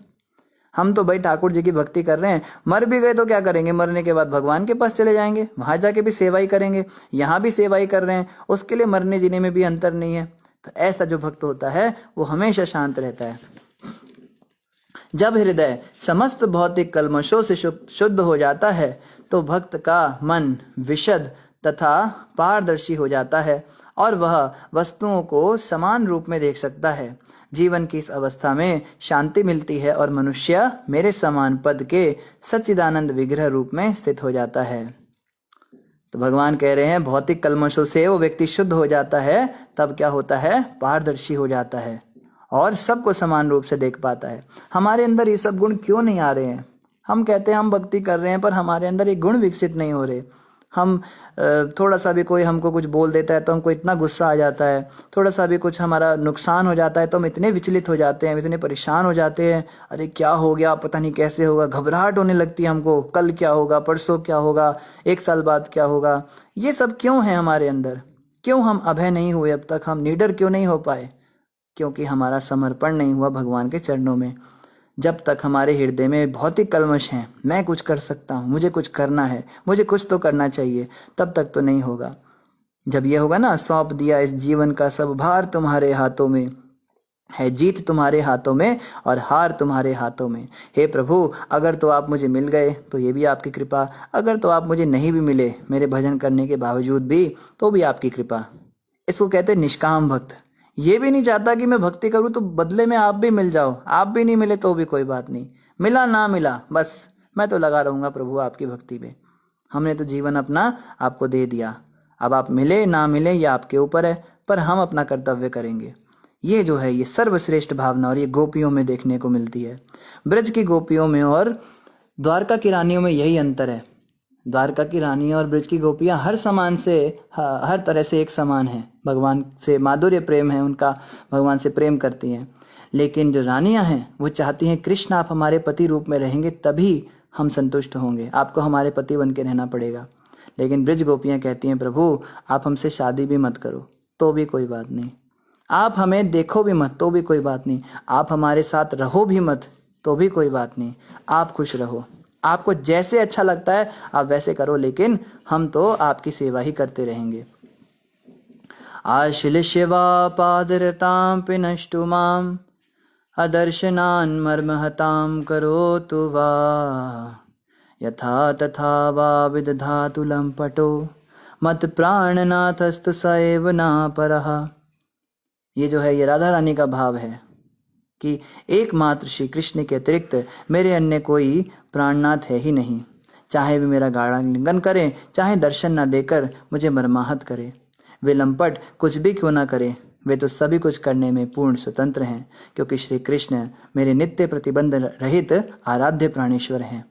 हम तो भाई ठाकुर जी की भक्ति कर रहे हैं, मर भी गए तो क्या करेंगे, मरने के बाद भगवान के पास चले जाएंगे, वहां जाके भी सेवा ही करेंगे, यहाँ भी सेवा ही कर रहे हैं, उसके लिए मरने जीने में भी अंतर नहीं है। तो ऐसा जो भक्त होता है वो हमेशा शांत रहता है। जब हृदय समस्त भौतिक कल्मशों से शुद्ध हो जाता है तो भक्त का मन विशद तथा पारदर्शी हो जाता है और वह वस्तुओं को समान रूप में देख सकता है। जीवन की इस अवस्था में शांति मिलती है और मनुष्य मेरे समान पद के सच्चिदानंद विग्रह रूप में स्थित हो जाता है। तो भगवान कह रहे हैं भौतिक कल्मशों से वो व्यक्ति शुद्ध हो जाता है, तब क्या होता है, पारदर्शी हो जाता है और सबको समान रूप से देख पाता है। हमारे अंदर ये सब गुण क्यों नहीं आ रहे हैं? हम कहते हैं हम भक्ति कर रहे हैं, पर हमारे अंदर ये गुण विकसित नहीं हो रहे। हम थोड़ा सा भी कोई हमको कुछ बोल देता है तो हमको इतना गुस्सा आ जाता है, थोड़ा सा भी कुछ हमारा नुकसान हो जाता है तो हम इतने विचलित हो जाते हैं, इतने परेशान हो जाते हैं, अरे क्या हो गया, पता नहीं कैसे होगा, घबराहट होने लगती है हमको, कल क्या होगा, परसों क्या होगा, 1 साल बाद क्या होगा। ये सब क्यों है हमारे अंदर? क्यों हम अभय नहीं हुए अब तक? हम निडर क्यों नहीं हो पाए? क्योंकि हमारा समर्पण नहीं हुआ भगवान के चरणों में। जब तक हमारे हृदय में भौतिक कल्मश हैं, मैं कुछ कर सकता हूँ, मुझे कुछ करना है, मुझे कुछ तो करना चाहिए, तब तक तो नहीं होगा। जब ये होगा ना, सौंप दिया इस जीवन का सब भार तुम्हारे हाथों में है, जीत तुम्हारे हाथों में और हार तुम्हारे हाथों में। हे प्रभु, अगर तो आप मुझे मिल गए तो ये भी आपकी कृपा, अगर तो आप मुझे नहीं भी मिले मेरे भजन करने के बावजूद भी, तो भी आपकी कृपा। इसको कहते हैं निष्काम भक्त। ये भी नहीं चाहता कि मैं भक्ति करूं तो बदले में आप भी मिल जाओ, आप भी नहीं मिले तो भी कोई बात नहीं, मिला ना मिला बस मैं तो लगा रहूंगा प्रभु आपकी भक्ति में। हमने तो जीवन अपना आपको दे दिया, अब आप मिले ना मिले ये आपके ऊपर है, पर हम अपना कर्तव्य करेंगे। ये जो है ये सर्वश्रेष्ठ भावना और ये गोपियों में देखने को मिलती है। ब्रज की गोपियों में और द्वारका की रानियों में यही अंतर है। द्वारका की रानी और ब्रज की गोपियां हर समान से, हर तरह से एक समान है, भगवान से माधुर्य प्रेम है उनका, भगवान से प्रेम करती हैं। लेकिन जो रानियां हैं वो चाहती हैं कृष्ण आप हमारे पति रूप में रहेंगे तभी हम संतुष्ट होंगे, आपको हमारे पति बन के रहना पड़ेगा। लेकिन ब्रज गोपियां कहती हैं प्रभु आप हमसे शादी भी मत करो तो भी कोई बात नहीं, आप हमें देखो भी मत तो भी कोई बात नहीं, आप हमारे साथ रहो भी मत तो भी कोई बात नहीं, आप खुश रहो, आपको जैसे अच्छा लगता है आप वैसे करो, लेकिन हम तो आपकी सेवा ही करते रहेंगे। आश्लिष्यवा पादरतां पिनष्टु माम अदर्शनान् मर्महतां करोतु वा यथा तथा वा विदधातु लंपटो मत प्राणनाथस्तु स एव न परः। ये जो है ये राधा रानी का भाव है कि एकमात्र श्री कृष्ण के अतिरिक्त मेरे अन्य कोई प्राणनाथ है ही नहीं, चाहे वे मेरा गाढ़ा लिंगन करें, चाहे दर्शन न देकर मुझे मर्माहत करे, वे लंपट कुछ भी क्यों ना करे, वे तो सभी कुछ करने में पूर्ण स्वतंत्र हैं, क्योंकि श्री कृष्ण मेरे नित्य प्रतिबंध रहित आराध्य प्राणेश्वर हैं।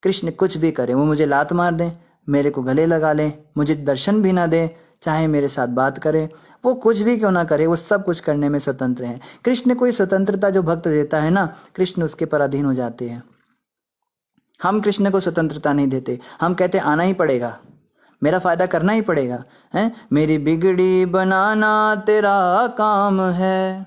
कृष्ण कुछ भी करें, वो मुझे लात मार दें, मेरे को गले लगा लें, मुझे दर्शन भी ना दें, चाहे मेरे साथ बात करे, वो कुछ भी क्यों ना करे, वो सब कुछ करने में स्वतंत्र हैं। कृष्ण कोई स्वतंत्रता जो भक्त देता है ना, कृष्ण उसके पर अधीन हो जाते हैं। हम कृष्ण को स्वतंत्रता नहीं देते, हम कहते आना ही पड़ेगा, मेरा फायदा करना ही पड़ेगा, है मेरी बिगड़ी बनाना तेरा काम है,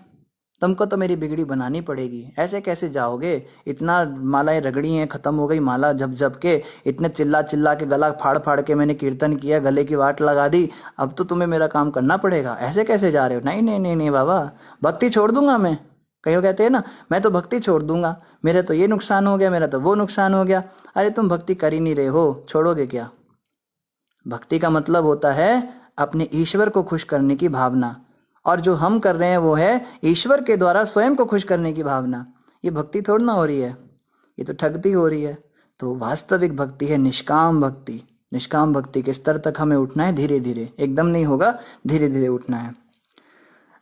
तुमको तो मेरी बिगड़ी बनानी पड़ेगी, ऐसे कैसे जाओगे, इतना मालाएं रगड़ी हैं, खत्म हो गई माला जब जब के, इतने चिल्ला चिल्ला के गला फाड़ फाड़ के मैंने कीर्तन किया, गले की वाट लगा दी, अब तो तुम्हें मेरा काम करना पड़ेगा, ऐसे कैसे जा रहे हो? नहीं नहीं नहीं नहीं बाबा, भक्ति छोड़ दूंगा मैं। कहीं कहते हैं ना मैं तो भक्ति छोड़ दूंगा, मेरा तो ये नुकसान हो गया, मेरा तो वो नुकसान हो गया। अरे तुम भक्ति कर ही नहीं रहे हो, छोड़ोगे क्या? भक्ति का मतलब होता है अपने ईश्वर को खुश करने की भावना, और जो हम कर रहे हैं वो है ईश्वर के द्वारा स्वयं को खुश करने की भावना। ये भक्ति थोड़ी ना हो रही है, ये तो ठगती हो रही है। तो वास्तविक भक्ति है निष्काम भक्ति। निष्काम भक्ति के स्तर तक हमें उठना है, धीरे धीरे, एकदम नहीं होगा, धीरे धीरे उठना है।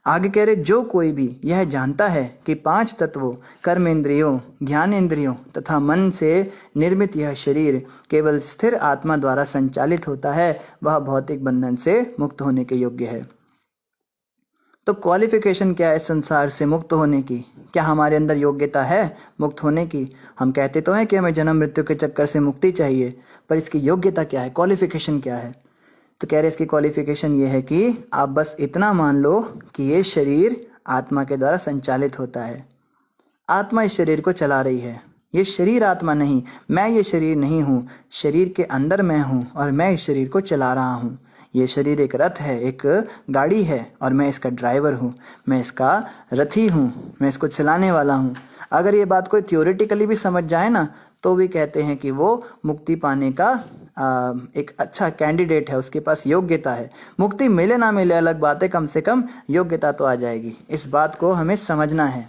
आगे कह रहे जो कोई भी यह जानता है कि 5 तत्वों कर्मेंद्रियों, ज्ञानेंद्रियों तथा मन से निर्मित यह शरीर केवल स्थिर आत्मा द्वारा संचालित होता है, वह भौतिक बंधन से मुक्त होने के योग्य है। तो क्वालिफिकेशन क्या है संसार से मुक्त होने की? क्या हमारे अंदर योग्यता है मुक्त होने की? हम कहते तो हैं कि हमें जन्म मृत्यु के चक्कर से मुक्ति चाहिए, पर इसकी योग्यता क्या है, क्वालिफिकेशन क्या है? तो कह रहे इसकी क्वालिफिकेशन ये है कि आप बस इतना मान लो कि ये शरीर आत्मा के द्वारा संचालित होता है, आत्मा इस शरीर को चला रही है, ये शरीर आत्मा नहीं, मैं ये शरीर नहीं हूँ, शरीर के अंदर मैं हूँ और मैं इस शरीर को चला रहा हूँ। ये शरीर एक रथ है, एक गाड़ी है और मैं इसका ड्राइवर हूँ, मैं इसका रथी हूँ, मैं इसको चलाने वाला हूँ। अगर ये बात कोई थियोरेटिकली भी समझ जाए ना तो भी कहते हैं कि वो मुक्ति पाने का एक अच्छा कैंडिडेट है, उसके पास योग्यता है। मुक्ति मिले ना मिले अलग बात है, कम से कम योग्यता तो आ जाएगी। इस बात को हमें समझना है।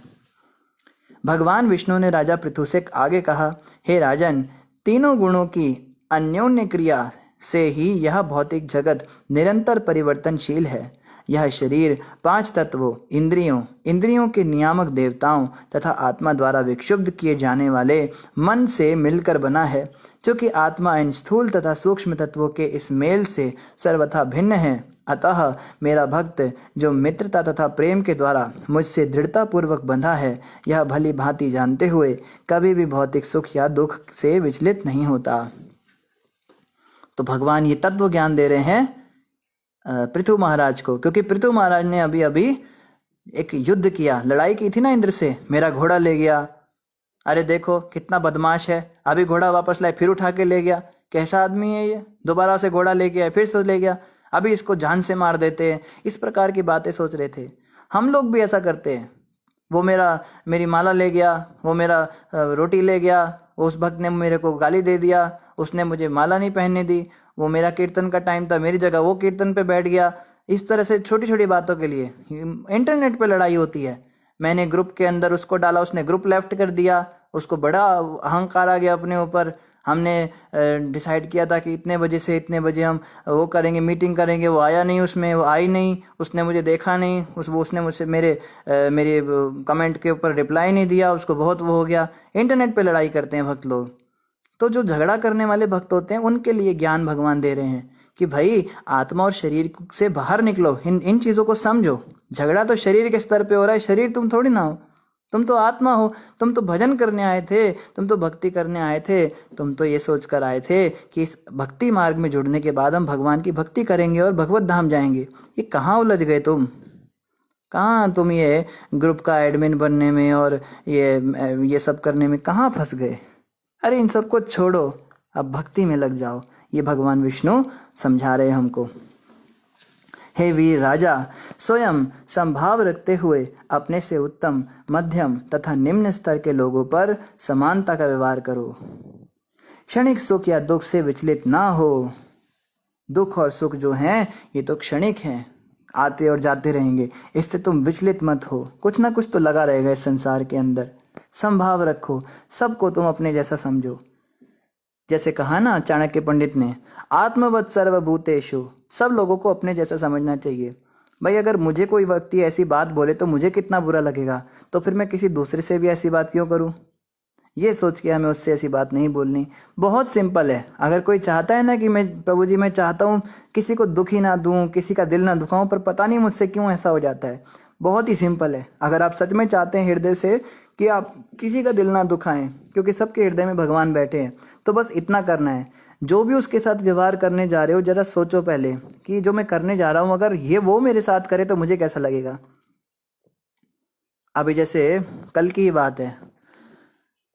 भगवान विष्णु ने राजा पृथु से आगे कहा, हे राजन, तीनों गुणों की अन्योन्य क्रिया से ही यह भौतिक जगत निरंतर परिवर्तनशील है। यह शरीर 5 तत्वों, इंद्रियों के नियामक देवताओं तथा आत्मा द्वारा विक्षुब्ध किए जाने वाले मन से मिलकर बना है। चूंकि आत्मा इन स्थूल तथा सूक्ष्म तत्वों के इस मेल से सर्वथा भिन्न है, अतः मेरा भक्त जो मित्रता तथा प्रेम के द्वारा मुझसे दृढ़ता पूर्वक बंधा है, यह भली भांति जानते हुए कभी भी भौतिक सुख या दुख से विचलित नहीं होता। तो भगवान ये तत्व ज्ञान दे रहे हैं पृथु महाराज को, क्योंकि पृथु महाराज ने अभी अभी एक युद्ध किया, लड़ाई की थी ना इंद्र से। मेरा घोड़ा ले गया, अरे देखो कितना बदमाश है, अभी घोड़ा वापस लाए, फिर उठा के ले गया, कैसा आदमी है ये, दोबारा से घोड़ा लेके आए, फिर से ले गया, अभी इसको जान से मार देते हैं। इस प्रकार की बातें सोच रहे थे। हम लोग भी ऐसा करते हैं। वो मेरी माला ले गया, वो मेरा रोटी ले गया, उस भक्त ने मेरे को गाली दे दिया, उसने मुझे माला नहीं पहनने दी, वो मेरा कीर्तन का टाइम था, मेरी जगह वो कीर्तन पे बैठ गया। इस तरह से छोटी छोटी बातों के लिए इंटरनेट पे लड़ाई होती है। मैंने ग्रुप के अंदर उसको डाला, उसने ग्रुप लेफ्ट कर दिया, उसको बड़ा अहंकार आ गया अपने ऊपर। हमने डिसाइड किया था कि इतने बजे से इतने बजे हम वो करेंगे, मीटिंग करेंगे, वो आया नहीं, उसमें वो आई नहीं, उसने मुझे देखा नहीं, उसने मुझसे मेरे कमेंट के ऊपर रिप्लाई नहीं दिया, उसको बहुत वो हो गया। इंटरनेट पे लड़ाई करते हैं भक्त लोग। तो जो झगड़ा करने वाले भक्त होते हैं उनके लिए ज्ञान भगवान दे रहे हैं कि भाई आत्मा और शरीर से बाहर निकलो, इन चीज़ों को समझो। झगड़ा तो शरीर के स्तर पे हो रहा है, शरीर तुम थोड़ी ना हो, तुम तो आत्मा हो। तुम तो भजन करने आए थे, तुम तो भक्ति करने आए थे, तुम तो ये सोच कर आए थे कि इस भक्ति मार्ग में जुड़ने के बाद हम भगवान की भक्ति करेंगे और भगवत धाम जाएंगे। ये कहाँ उलझ गए तुम? कहाँ तुम ये ग्रुप का एडमिन बनने में और ये सब करने में कहाँ फंस गए? अरे इन सबको छोड़ो, अब भक्ति में लग जाओ। ये भगवान विष्णु समझा रहे हमको। हे वीर राजा, स्वयं संभाव रखते हुए अपने से उत्तम, मध्यम तथा निम्न स्तर के लोगों पर समानता का व्यवहार करो। क्षणिक सुख या दुख से विचलित ना हो। दुख और सुख जो हैं ये तो क्षणिक हैं, आते और जाते रहेंगे, इससे तुम विचलित मत हो। कुछ ना कुछ तो लगा रहेगा इस संसार के अंदर। संभाव रखो, सबको तुम अपने जैसा समझो। जैसे कहा ना चाणक्य पंडित ने, आत्मवत् सर्वभूतेषु, सब लोगों को अपने जैसा समझना चाहिए। भाई अगर मुझे कोई व्यक्ति ऐसी बात बोले तो मुझे कितना बुरा लगेगा, तो फिर मैं किसी दूसरे से भी ऐसी बात क्यों करूं? ये सोच के हमें उससे ऐसी बात नहीं बोलनी। बहुत सिंपल है। अगर कोई चाहता है ना कि मैं प्रभु जी मैं चाहता हूँ किसी को दुखी ना दूं, किसी का दिल ना दुखाऊं, पर पता नहीं मुझसे क्यों ऐसा हो जाता है। बहुत ही सिंपल है। अगर आप सच में चाहते हैं हृदय से कि आप किसी का दिल ना दुखाएं, क्योंकि सबके हृदय में भगवान बैठे हैं, तो बस इतना करना है। जो भी उसके साथ व्यवहार करने जा रहे हो, जरा सोचो पहले कि जो मैं करने जा रहा हूँ अगर ये वो मेरे साथ करे तो मुझे कैसा लगेगा। अभी जैसे कल की ही बात है,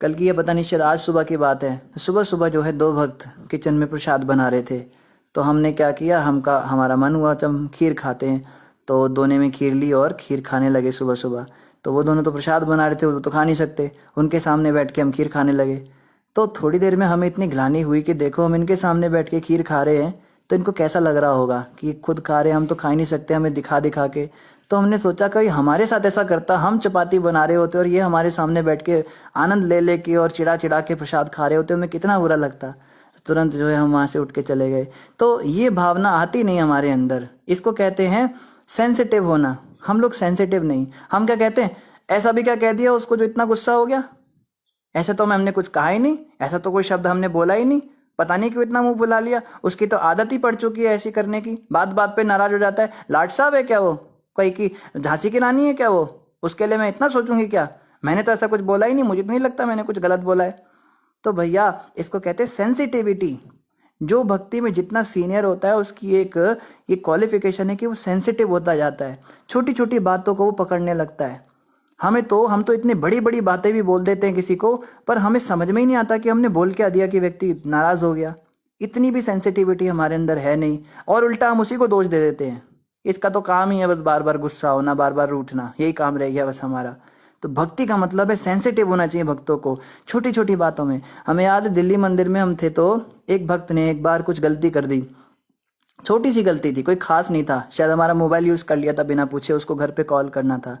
कल की ये पता नहीं शायद आज सुबह की बात है। सुबह सुबह जो है 2 भक्त किचन में प्रसाद बना रहे थे। तो हमने क्या किया, हमारा मन हुआ जब हम खीर खाते हैं, तो दोने में खीर ली और खीर खाने लगे सुबह सुबह। तो वो दोनों तो प्रसाद बना रहे थे, वो तो खा नहीं सकते, उनके सामने बैठ के हम खीर खाने लगे। तो थोड़ी देर में हमें इतनी ग्लानि हुई कि देखो हम इनके सामने बैठ के खीर खा रहे हैं तो इनको कैसा लग रहा होगा कि खुद खा रहे हैं, हम तो खा ही नहीं सकते, हमें दिखा दिखा के। तो हमने सोचा कि हमारे साथ ऐसा करता, हम चपाती बना रहे होते और ये हमारे सामने बैठ के आनंद ले ले के और चिड़ा चिड़ा के प्रसाद खा रहे होते, हमें कितना बुरा लगता। तुरंत जो है हम वहाँ से उठ के चले गए। तो ये भावना आती नहीं हमारे अंदर। इसको कहते हैं सेंसिटिव होना। हम लोग सेंसिटिव नहीं। हम क्या कहते हैं, ऐसा भी क्या कह दिया उसको जो इतना गुस्सा हो गया, ऐसा तो हमने कुछ कहा ही नहीं, ऐसा तो कोई शब्द हमने बोला ही नहीं, पता नहीं क्यों इतना मुंह फुला लिया। उसकी तो आदत ही पड़ चुकी है ऐसी करने की, बात बात पे नाराज हो जाता है। लाट साहब है क्या वो, कोई की झांसी की रानी है क्या वो, उसके लिए मैं इतना सोचूंगी क्या? मैंने तो ऐसा कुछ बोला ही नहीं, मुझे तो नहीं लगता मैंने कुछ गलत बोला है। तो भैया इसको कहते हैं सेंसिटिविटी। जो भक्ति में जितना सीनियर होता है उसकी एक ये क्वालिफिकेशन है कि वो सेंसिटिव होता जाता है, छोटी छोटी बातों को वो पकड़ने लगता है। हम तो इतनी बड़ी बड़ी बातें भी बोल देते हैं किसी को, पर हमें समझ में ही नहीं आता कि हमने बोल क्या दिया कि व्यक्ति नाराज हो गया। इतनी भी सेंसिटिविटी हमारे अंदर है नहीं, और उल्टा हम उसी को दोष दे देते हैं। इसका तो काम ही है बस बार बार गुस्सा होना, बार बार रूठना, यही काम रह गया बस हमारा। तो भक्ति का मतलब है सेंसिटिव होना चाहिए भक्तों को छोटी छोटी बातों में। हमें याद है दिल्ली मंदिर में हम थे तो एक भक्त ने एक बार कुछ गलती कर दी, छोटी सी गलती थी, कोई खास नहीं था, शायद हमारा मोबाइल यूज कर लिया था बिना पूछे, उसको घर पे कॉल करना था।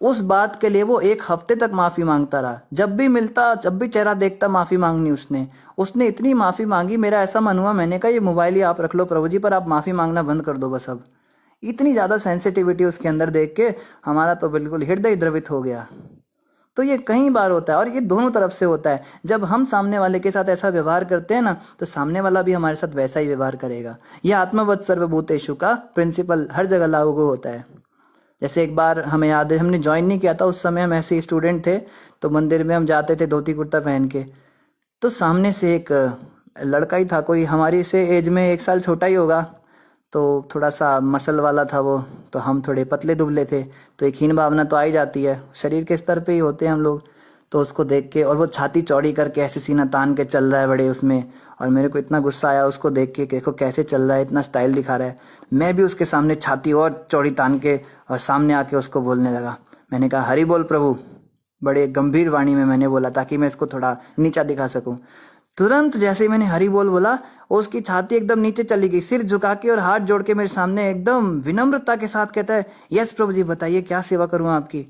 उस बात के लिए वो एक हफ्ते तक माफी मांगता रहा, जब भी मिलता जब भी चेहरा देखता माफी मांगनी उसने। उसने इतनी माफी मांगी, मेरा ऐसा मन हुआ, मैंने कहा ये मोबाइल ही आप रख लो प्रभु जी, पर आप माफी मांगना बंद कर दो बस अब। इतनी ज्यादा सेंसिटिविटी उसके अंदर देख के हमारा तो बिल्कुल हृदय द्रवित हो गया। तो ये कई बार होता है और ये दोनों तरफ से होता है। जब हम सामने वाले के साथ ऐसा व्यवहार करते हैं ना, तो सामने वाला भी हमारे साथ वैसा ही व्यवहार करेगा। यह आत्मवत् सर्वभूतेषु का प्रिंसिपल हर जगह लागू होता है। जैसे एक बार हमें याद है, हमने ज्वाइन नहीं किया था उस समय, हम ऐसे ही स्टूडेंट थे, तो मंदिर में हम जाते थे धोती कुर्ता पहन के। तो सामने से एक लड़का ही था, कोई हमारी से एज में 1 साल छोटा ही होगा, तो थोड़ा सा मसल वाला था वो, तो हम थोड़े पतले दुबले थे, तो एक हीन भावना तो आ ही जाती है, शरीर के स्तर पे ही होते हैं हम लोग। तो उसको देख के, और वो छाती चौड़ी करके ऐसे सीना तान के चल रहा है बड़े उसमें, और मेरे को इतना गुस्सा आया उसको देख के, देखो कैसे चल रहा है, इतना स्टाइल दिखा रहा है। मैं भी उसके सामने छाती और चौड़ी तान के और सामने आके उसको बोलने लगा। मैंने कहा हरि बोल प्रभु, बड़े गंभीर वाणी में मैंने बोला ताकि मैं इसको थोड़ा नीचा दिखा सकूं। तुरंत जैसे ही मैंने हरि बोल बोला, उसकी छाती एकदम नीचे चली गई, सिर झुका के और हाथ जोड़ के मेरे सामने एकदम विनम्रता के साथ कहता है, यस प्रभु जी बताइए क्या सेवा करूं आपकी।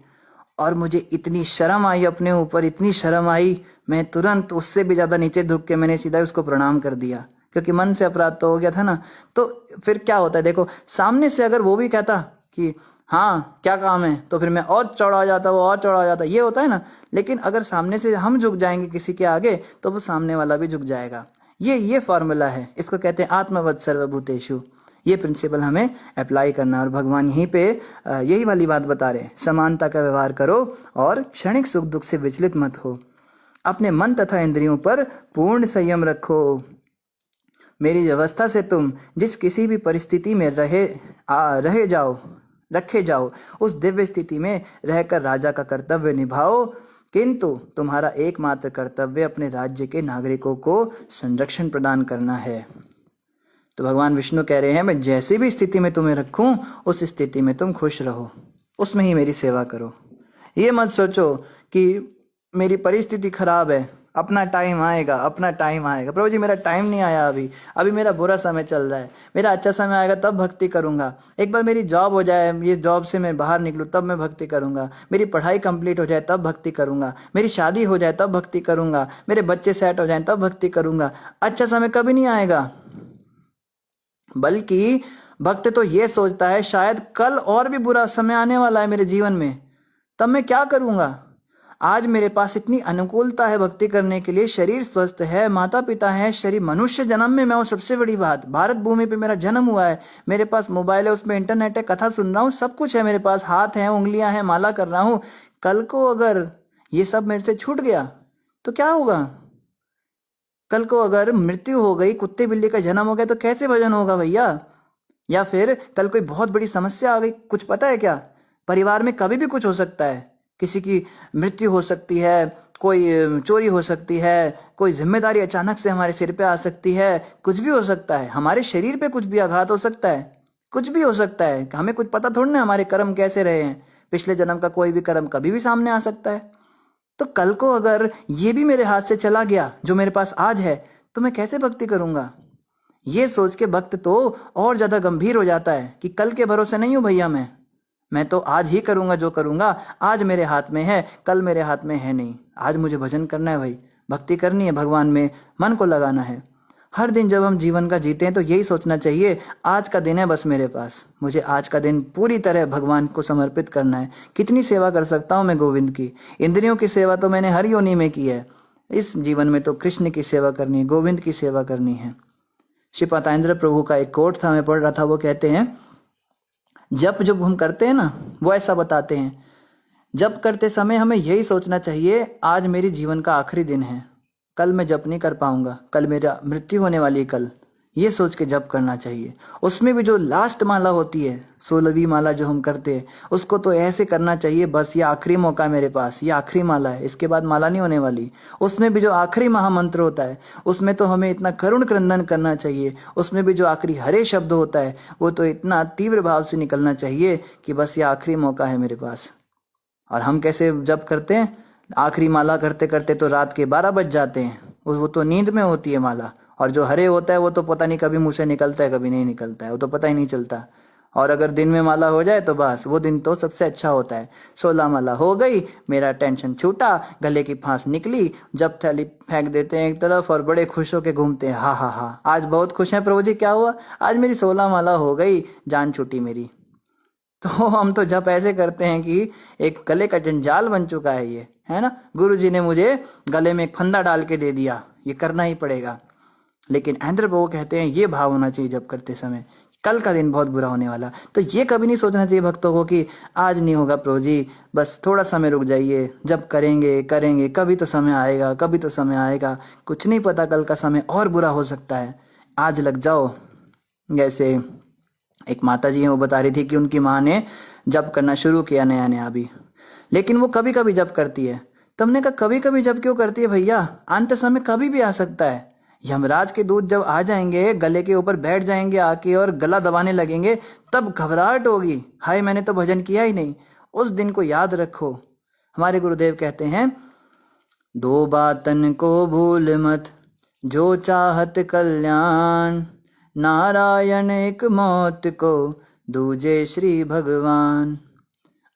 और मुझे इतनी शर्म आई अपने ऊपर, इतनी शर्म आई, मैं तुरंत उससे भी ज्यादा नीचे झुक के मैंने सीधा उसको प्रणाम कर दिया, क्योंकि मन से अपराध तो हो गया था ना। तो फिर क्या होता है देखो, सामने से अगर वो भी कहता कि हाँ क्या काम है, तो फिर मैं और चौड़ा हो जाता, वो और चौड़ा हो जाता, ये होता है ना। लेकिन अगर सामने से हम झुक जाएंगे किसी के आगे, तो वो सामने वाला भी झुक जाएगा। ये फॉर्मूला है, इसको कहते हैं आत्मवत् सर्वभूतेषु। ये प्रिंसिपल हमें अप्लाई करना, और भगवान यहीं पे यही वाली बात बता रहे हैं, समानता का व्यवहार करो और क्षणिक सुख दुख से विचलित मत हो, अपने मन तथा इंद्रियों पर पूर्ण संयम रखो। मेरी व्यवस्था से तुम जिस किसी भी परिस्थिति में रखे जाओ, उस दिव्य स्थिति में रहकर राजा का कर्तव्य निभाओ, किंतु तुम्हारा एकमात्र कर्तव्य अपने राज्य के नागरिकों को संरक्षण प्रदान करना है। तो भगवान विष्णु कह रहे हैं, मैं जैसी भी स्थिति में तुम्हें रखूं, उस स्थिति में तुम खुश रहो, उसमें ही मेरी सेवा करो। ये मत सोचो कि मेरी परिस्थिति खराब है, अपना टाइम आएगा, अपना टाइम आएगा। प्रभु जी मेरा टाइम नहीं आया, अभी मेरा बुरा समय चल रहा है, मेरा अच्छा समय आएगा तब भक्ति करूंगा, एक बार मेरी जॉब हो जाए, ये जॉब से मैं बाहर निकलूं तब मैं भक्ति करूंगा, मेरी पढ़ाई कंप्लीट हो जाए तब भक्ति करूंगा, मेरी शादी हो जाए तब भक्ति करूंगा, मेरे बच्चे सेट हो जाए तब भक्ति करूंगा। अच्छा समय कभी नहीं आएगा। बल्कि भक्त तो ये सोचता है शायद कल और भी बुरा समय आने वाला है मेरे जीवन में, तब मैं क्या करूंगा। आज मेरे पास इतनी अनुकूलता है भक्ति करने के लिए, शरीर स्वस्थ है, माता पिता है, शरीर मनुष्य जन्म में मैं हूँ, सबसे बड़ी बात भारत भूमि पे मेरा जन्म हुआ है, मेरे पास मोबाइल है, उसमें इंटरनेट है, कथा सुन रहा हूँ, सब कुछ है मेरे पास, हाथ हैं, उंगलियां हैं, माला कर रहा हूँ। कल को अगर ये सब मेरे से छूट गया तो क्या होगा। कल को अगर मृत्यु हो गई, कुत्ते बिल्ली का जन्म हो गया, तो कैसे भजन होगा भैया। या फिर कल कोई बहुत बड़ी समस्या आ गई, कुछ पता है क्या, परिवार में कभी भी कुछ हो सकता है, किसी की मृत्यु हो सकती है, कोई चोरी हो सकती है, कोई जिम्मेदारी अचानक से हमारे सिर पे आ सकती है, कुछ भी हो सकता है, हमारे शरीर पे कुछ भी आघात हो सकता है, कुछ भी हो सकता है। हमें कुछ पता थोड़ी ना हमारे कर्म कैसे रहे हैं, पिछले जन्म का कोई भी कर्म कभी भी सामने आ सकता है। तो कल को अगर ये भी मेरे हाथ से चला गया जो मेरे पास आज है, तो मैं कैसे भक्ति करूंगा। ये सोच के भक्त तो और ज्यादा गंभीर हो जाता है कि कल के भरोसे नहीं हूं भैया, मैं तो आज ही करूंगा, जो करूंगा आज मेरे हाथ में है, कल मेरे हाथ में है नहीं। आज मुझे भजन करना है भाई, भक्ति करनी है, भगवान में मन को लगाना है। हर दिन जब हम जीवन का जीते हैं तो यही सोचना चाहिए, आज का दिन है बस मेरे पास, मुझे आज का दिन पूरी तरह भगवान को समर्पित करना है। कितनी सेवा कर सकता हूँ मैं गोविंद की, इंद्रियों की सेवा तो मैंने हर योनि में की है, इस जीवन में तो कृष्ण की सेवा करनी है, गोविंद की सेवा करनी है। श्री पातांजलि प्रभु का एक कोट था, मैं पढ़ रहा था, वो कहते हैं जब हम करते हैं ना, वो ऐसा बताते हैं, जब करते समय हमें यही सोचना चाहिए, आज मेरे जीवन का आखिरी दिन है, कल मैं जप नहीं कर पाऊंगा, कल मेरा मृत्यु होने वाली है कल, ये सोच के जप करना चाहिए। उसमें भी जो लास्ट माला होती है, 16वीं माला जो हम करते हैं, उसको तो ऐसे करना चाहिए, बस ये आखिरी मौका है मेरे पास, ये आखिरी माला है, इसके बाद माला नहीं होने वाली। उसमें भी जो आखिरी महामंत्र होता है, उसमें तो हमें इतना करुण क्रंदन करना चाहिए। उसमें भी जो आखिरी हरे शब्द होता है, वो तो इतना तीव्र भाव से निकलना चाहिए कि बस ये आखिरी मौका है मेरे पास। और हम कैसे जप करते हैं, आखिरी माला करते करते तो रात के 12 बज जाते हैं, वो तो नींद में होती है माला। और जो हरे होता है वो तो पता नहीं कभी मुंह से निकलता है कभी नहीं निकलता है, वो तो पता ही नहीं चलता। और अगर दिन में माला हो जाए तो बस वो दिन तो सबसे अच्छा होता है। 16 माला हो गई, मेरा टेंशन छूटा, गले की फांस निकली, जब थैली फेंक देते हैं एक तरफ और बड़े खुश होके घूमते हैं, हा हा हा आज बहुत खुश हैं प्रभु जी, क्या हुआ, आज मेरी 16 माला हो गई, जान छूटी मेरी। तो हम तो जब ऐसे करते हैं कि एक गले का जंजाल बन चुका है ये, है ना। गुरु जी ने मुझे गले में एक फंदा डाल के दे दिया, ये करना ही पड़ेगा। लेकिन इंद्र प्रभु कहते हैं ये भाव होना चाहिए जब करते समय, कल का दिन बहुत बुरा होने वाला। तो ये कभी नहीं सोचना चाहिए भक्तों को कि आज नहीं होगा प्रभु जी, बस थोड़ा समय रुक जाइए, जब करेंगे करेंगे, कभी तो समय आएगा, कभी तो समय आएगा। कुछ नहीं पता, कल का समय और बुरा हो सकता है, आज लग जाओ। जैसे एक माता जी हैं, वो बता रही थी कि उनकी माँ ने जप करना शुरू किया नया नया अभी, लेकिन वो कभी कभी जप करती है। तुमने कहा कभी कभी जप क्यों करती है भैया, अंत समय कभी भी आ सकता है। यमराज के दूत जब आ जाएंगे, गले के ऊपर बैठ जाएंगे आके और गला दबाने लगेंगे, तब घबराहट होगी, हाय मैंने तो भजन किया ही नहीं। उस दिन को याद रखो। हमारे गुरुदेव कहते हैं, दो बातन को भूल मत, जो चाहत कल्याण, नारायण एक मौत को, दूजे श्री भगवान।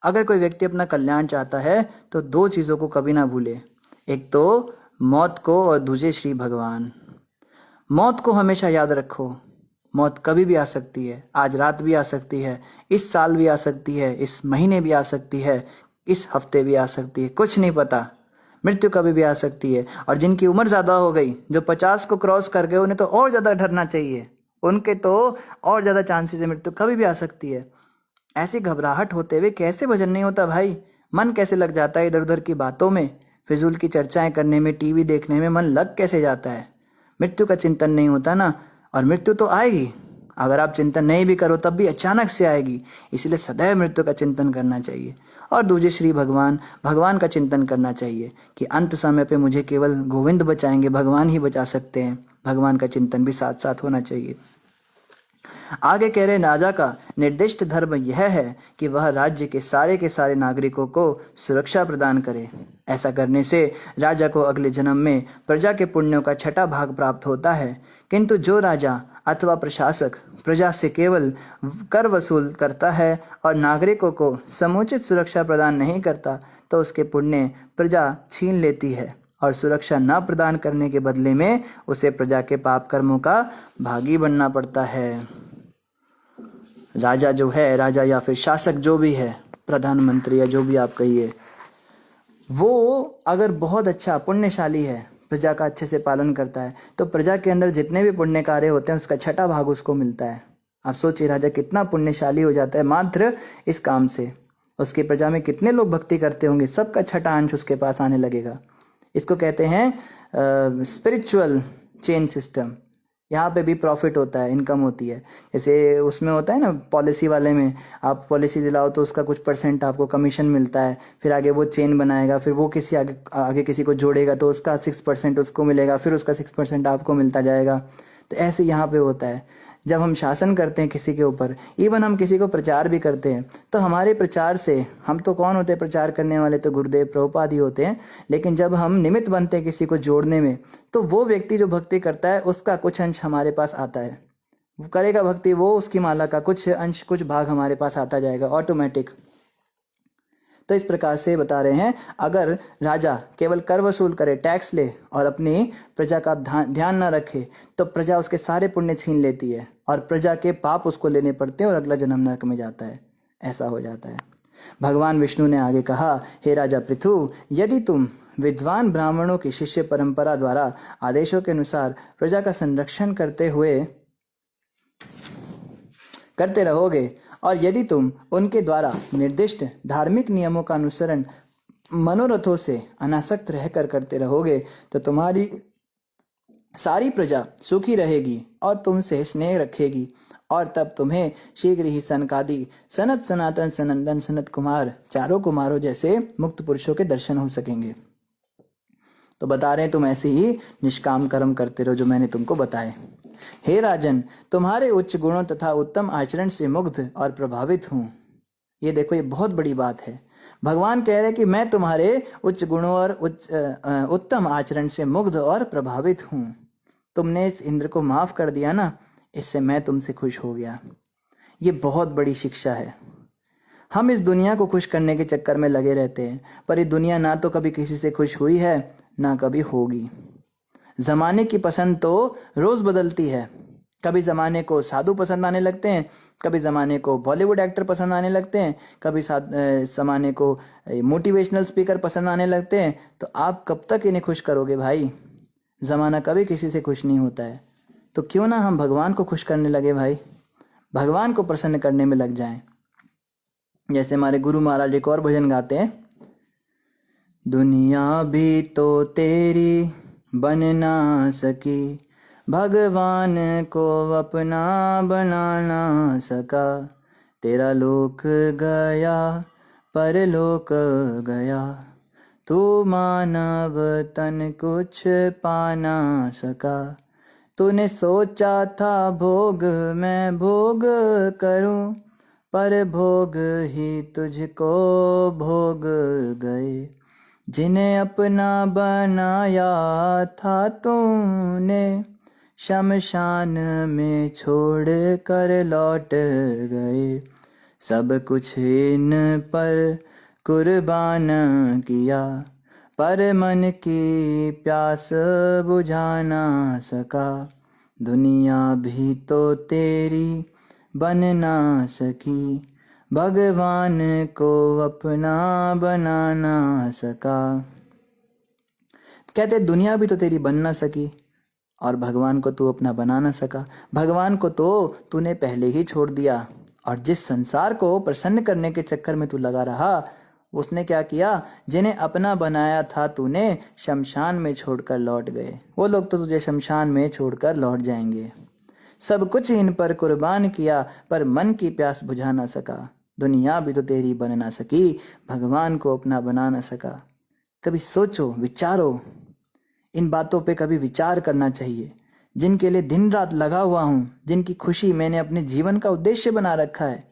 अगर कोई व्यक्ति अपना कल्याण चाहता है तो दो चीज़ों को कभी ना भूले, एक तो मौत को और दूसरे श्री भगवान। मौत को हमेशा याद रखो, मौत कभी भी आ सकती है, आज रात भी आ सकती है, इस साल भी आ सकती है, इस महीने भी आ सकती है, इस हफ्ते भी आ सकती है, कुछ नहीं पता, मृत्यु कभी भी आ सकती है। और जिनकी उम्र ज़्यादा हो गई, जो 50 को क्रॉस कर गए, उन्हें तो और ज़्यादा डरना चाहिए, उनके तो और ज़्यादा चांसेस है, मृत्यु कभी भी आ सकती है। ऐसी घबराहट होते हुए कैसे भजन नहीं होता भाई, मन कैसे लग जाता है इधर उधर की बातों में, फिजूल की चर्चाएं करने में, टीवी देखने में मन लग कैसे जाता है। मृत्यु का चिंतन नहीं होता ना, और मृत्यु तो आएगी, अगर आप चिंतन नहीं भी करो तब भी अचानक से आएगी, इसलिए सदैव मृत्यु का चिंतन करना चाहिए। और दूसरे श्री भगवान, भगवान का चिंतन करना चाहिए कि अंत समय पे मुझे केवल गोविंद बचाएंगे, भगवान ही बचा सकते हैं, भगवान का चिंतन भी साथ साथ होना चाहिए। आगे कह रहे, राजा का निर्दिष्ट धर्म यह है कि वह राज्य के सारे नागरिकों को सुरक्षा प्रदान करे। ऐसा करने से राजा को अगले जन्म में प्रजा के पुण्यों का 6वां भाग प्राप्त होता है। किंतु जो राजा अथवा प्रशासक प्रजा से केवल कर वसूल करता है और नागरिकों को समुचित सुरक्षा प्रदान नहीं करता, तो उसके पुण्य प्रजा छीन लेती है और सुरक्षा न प्रदान करने के बदले में उसे प्रजा के पाप कर्मों का भागी बनना पड़ता है। राजा जो है, राजा या फिर शासक जो भी है, प्रधानमंत्री या जो भी आप कहिए, वो अगर बहुत अच्छा पुण्यशाली है, प्रजा का अच्छे से पालन करता है, तो प्रजा के अंदर जितने भी पुण्य कार्य होते हैं उसका 6वां भाग उसको मिलता है। आप सोचिए राजा कितना पुण्यशाली हो जाता है मात्र इस काम से, उसकी प्रजा में कितने लोग भक्ति करते होंगे, सबका 6वां अंश उसके पास आने लगेगा। इसको कहते हैं स्पिरिचुअल चेन सिस्टम। यहाँ पे भी प्रॉफिट होता है, इनकम होती है। जैसे उसमें होता है ना पॉलिसी वाले में, आप पॉलिसी दिलाओ तो उसका कुछ % आपको कमीशन मिलता है, फिर आगे वो चेन बनाएगा, फिर वो किसी आगे किसी को जोड़ेगा तो उसका 6% उसको मिलेगा, फिर उसका 6% आपको मिलता जाएगा। तो ऐसे यहाँ पे होता है। जब हम शासन करते हैं किसी के ऊपर, इवन हम किसी को प्रचार भी करते हैं, तो हमारे प्रचार से, हम तो कौन होते हैं प्रचार करने वाले, तो गुरुदेव प्रभुपाद ही होते हैं, लेकिन जब हम निमित्त बनते हैं किसी को जोड़ने में, तो वो व्यक्ति जो भक्ति करता है उसका कुछ अंश हमारे पास आता है, वो करेगा भक्ति, वो उसकी माला का कुछ अंश, कुछ भाग हमारे पास आता जाएगा ऑटोमेटिक। तो इस प्रकार से बता रहे हैं, अगर राजा केवल कर वसूल करे, टैक्स ले और अपनी प्रजा का ध्यान न रखे, तो प्रजा उसके सारे पुण्य छीन लेती है और प्रजा के पाप उसको लेने पड़ते हैं और अगला जन्म नरक में जाता है। ऐसा हो जाता है। भगवान विष्णु ने आगे कहा, हे राजा पृथु, यदि तुम विद्वान ब्राह्मणों की शिष्य परंपरा द्वारा आदेशों के अनुसार प्रजा का संरक्षण करते रहोगे और यदि तुम उनके द्वारा निर्दिष्ट धार्मिक नियमों का अनुसरण मनोरथों से अनासक्त रहकर करते रहोगे, तो तुम्हारी सारी प्रजा सुखी रहेगी और तुमसे स्नेह रखेगी, और तब तुम्हें शीघ्र ही सनकादि, सनत, सनातन, सनंदन, सनत कुमार, चारों कुमारों जैसे मुक्त पुरुषों के दर्शन हो सकेंगे। तो बता रहे हैं, तुम ऐसे ही निष्काम कर्म करते रहो जो मैंने तुमको बताए। हे राजन, तुम्हारे उच्च गुणों तथा उत्तम आचरण से मुग्ध और प्रभावित हूँ। ये देखो, ये बहुत बड़ी बात है। भगवान कह रहे हैं कि मैं तुम्हारे उच्च गुणों और उत्तम आचरण से मुग्ध और प्रभावित हूँ। तुमने इस इंद्र को माफ कर दिया ना, इससे मैं तुमसे खुश हो गया। ये बहुत बड़ी शिक्षा है। हम इस दुनिया को खुश करने के चक्कर में लगे रहते हैं, पर ये दुनिया ना तो कभी किसी से खुश हुई है ना कभी होगी। ज़माने की पसंद तो रोज़ बदलती है। कभी ज़माने को साधु पसंद आने लगते हैं, कभी ज़माने को बॉलीवुड एक्टर पसंद आने लगते हैं, कभी ज़माने को मोटिवेशनल स्पीकर पसंद आने लगते हैं। तो आप कब तक इन्हें खुश करोगे भाई? ज़माना कभी किसी से खुश नहीं होता है। तो क्यों ना हम भगवान को खुश करने लगे भाई, भगवान को प्रसन्न करने में लग जाएं। जैसे हमारे गुरु महाराज एक और भजन गाते हैं, दुनिया भी तो तेरी बन ना सकी, भगवान को अपना बना ना सका, तेरा लोक गया परलोक गया, तू मानव तन कुछ पा ना सका, तूने सोचा था भोग मैं भोग करूं, पर भोग ही तुझको भोग गए, जिन्हें अपना बनाया था तूने, शमशान में छोड़ कर लौट गए, सब कुछ इन पर कुर्बान किया, पर मन की प्यास बुझा ना सका, दुनिया भी तो तेरी बन ना सकी, भगवान को अपना बना ना सका। कहते दुनिया भी तो तेरी बन ना सकी और भगवान को तू अपना बना ना सका। भगवान को तो तूने पहले ही छोड़ दिया, और जिस संसार को प्रसन्न करने के चक्कर में तू लगा रहा, उसने क्या किया, जिन्हें अपना बनाया था तूने शमशान में छोड़कर लौट गए। वो लोग तो तुझे शमशान में छोड़कर लौट जाएंगे। सब कुछ इन पर कुर्बान किया, पर मन की प्यास बुझा ना सका, दुनिया भी तो तेरी बन ना सकी, भगवान को अपना बना ना सका। कभी सोचो, विचारो, इन बातों पे कभी विचार करना चाहिए। जिनके लिए दिन रात लगा हुआ हूँ, जिनकी खुशी मैंने अपने जीवन का उद्देश्य बना रखा है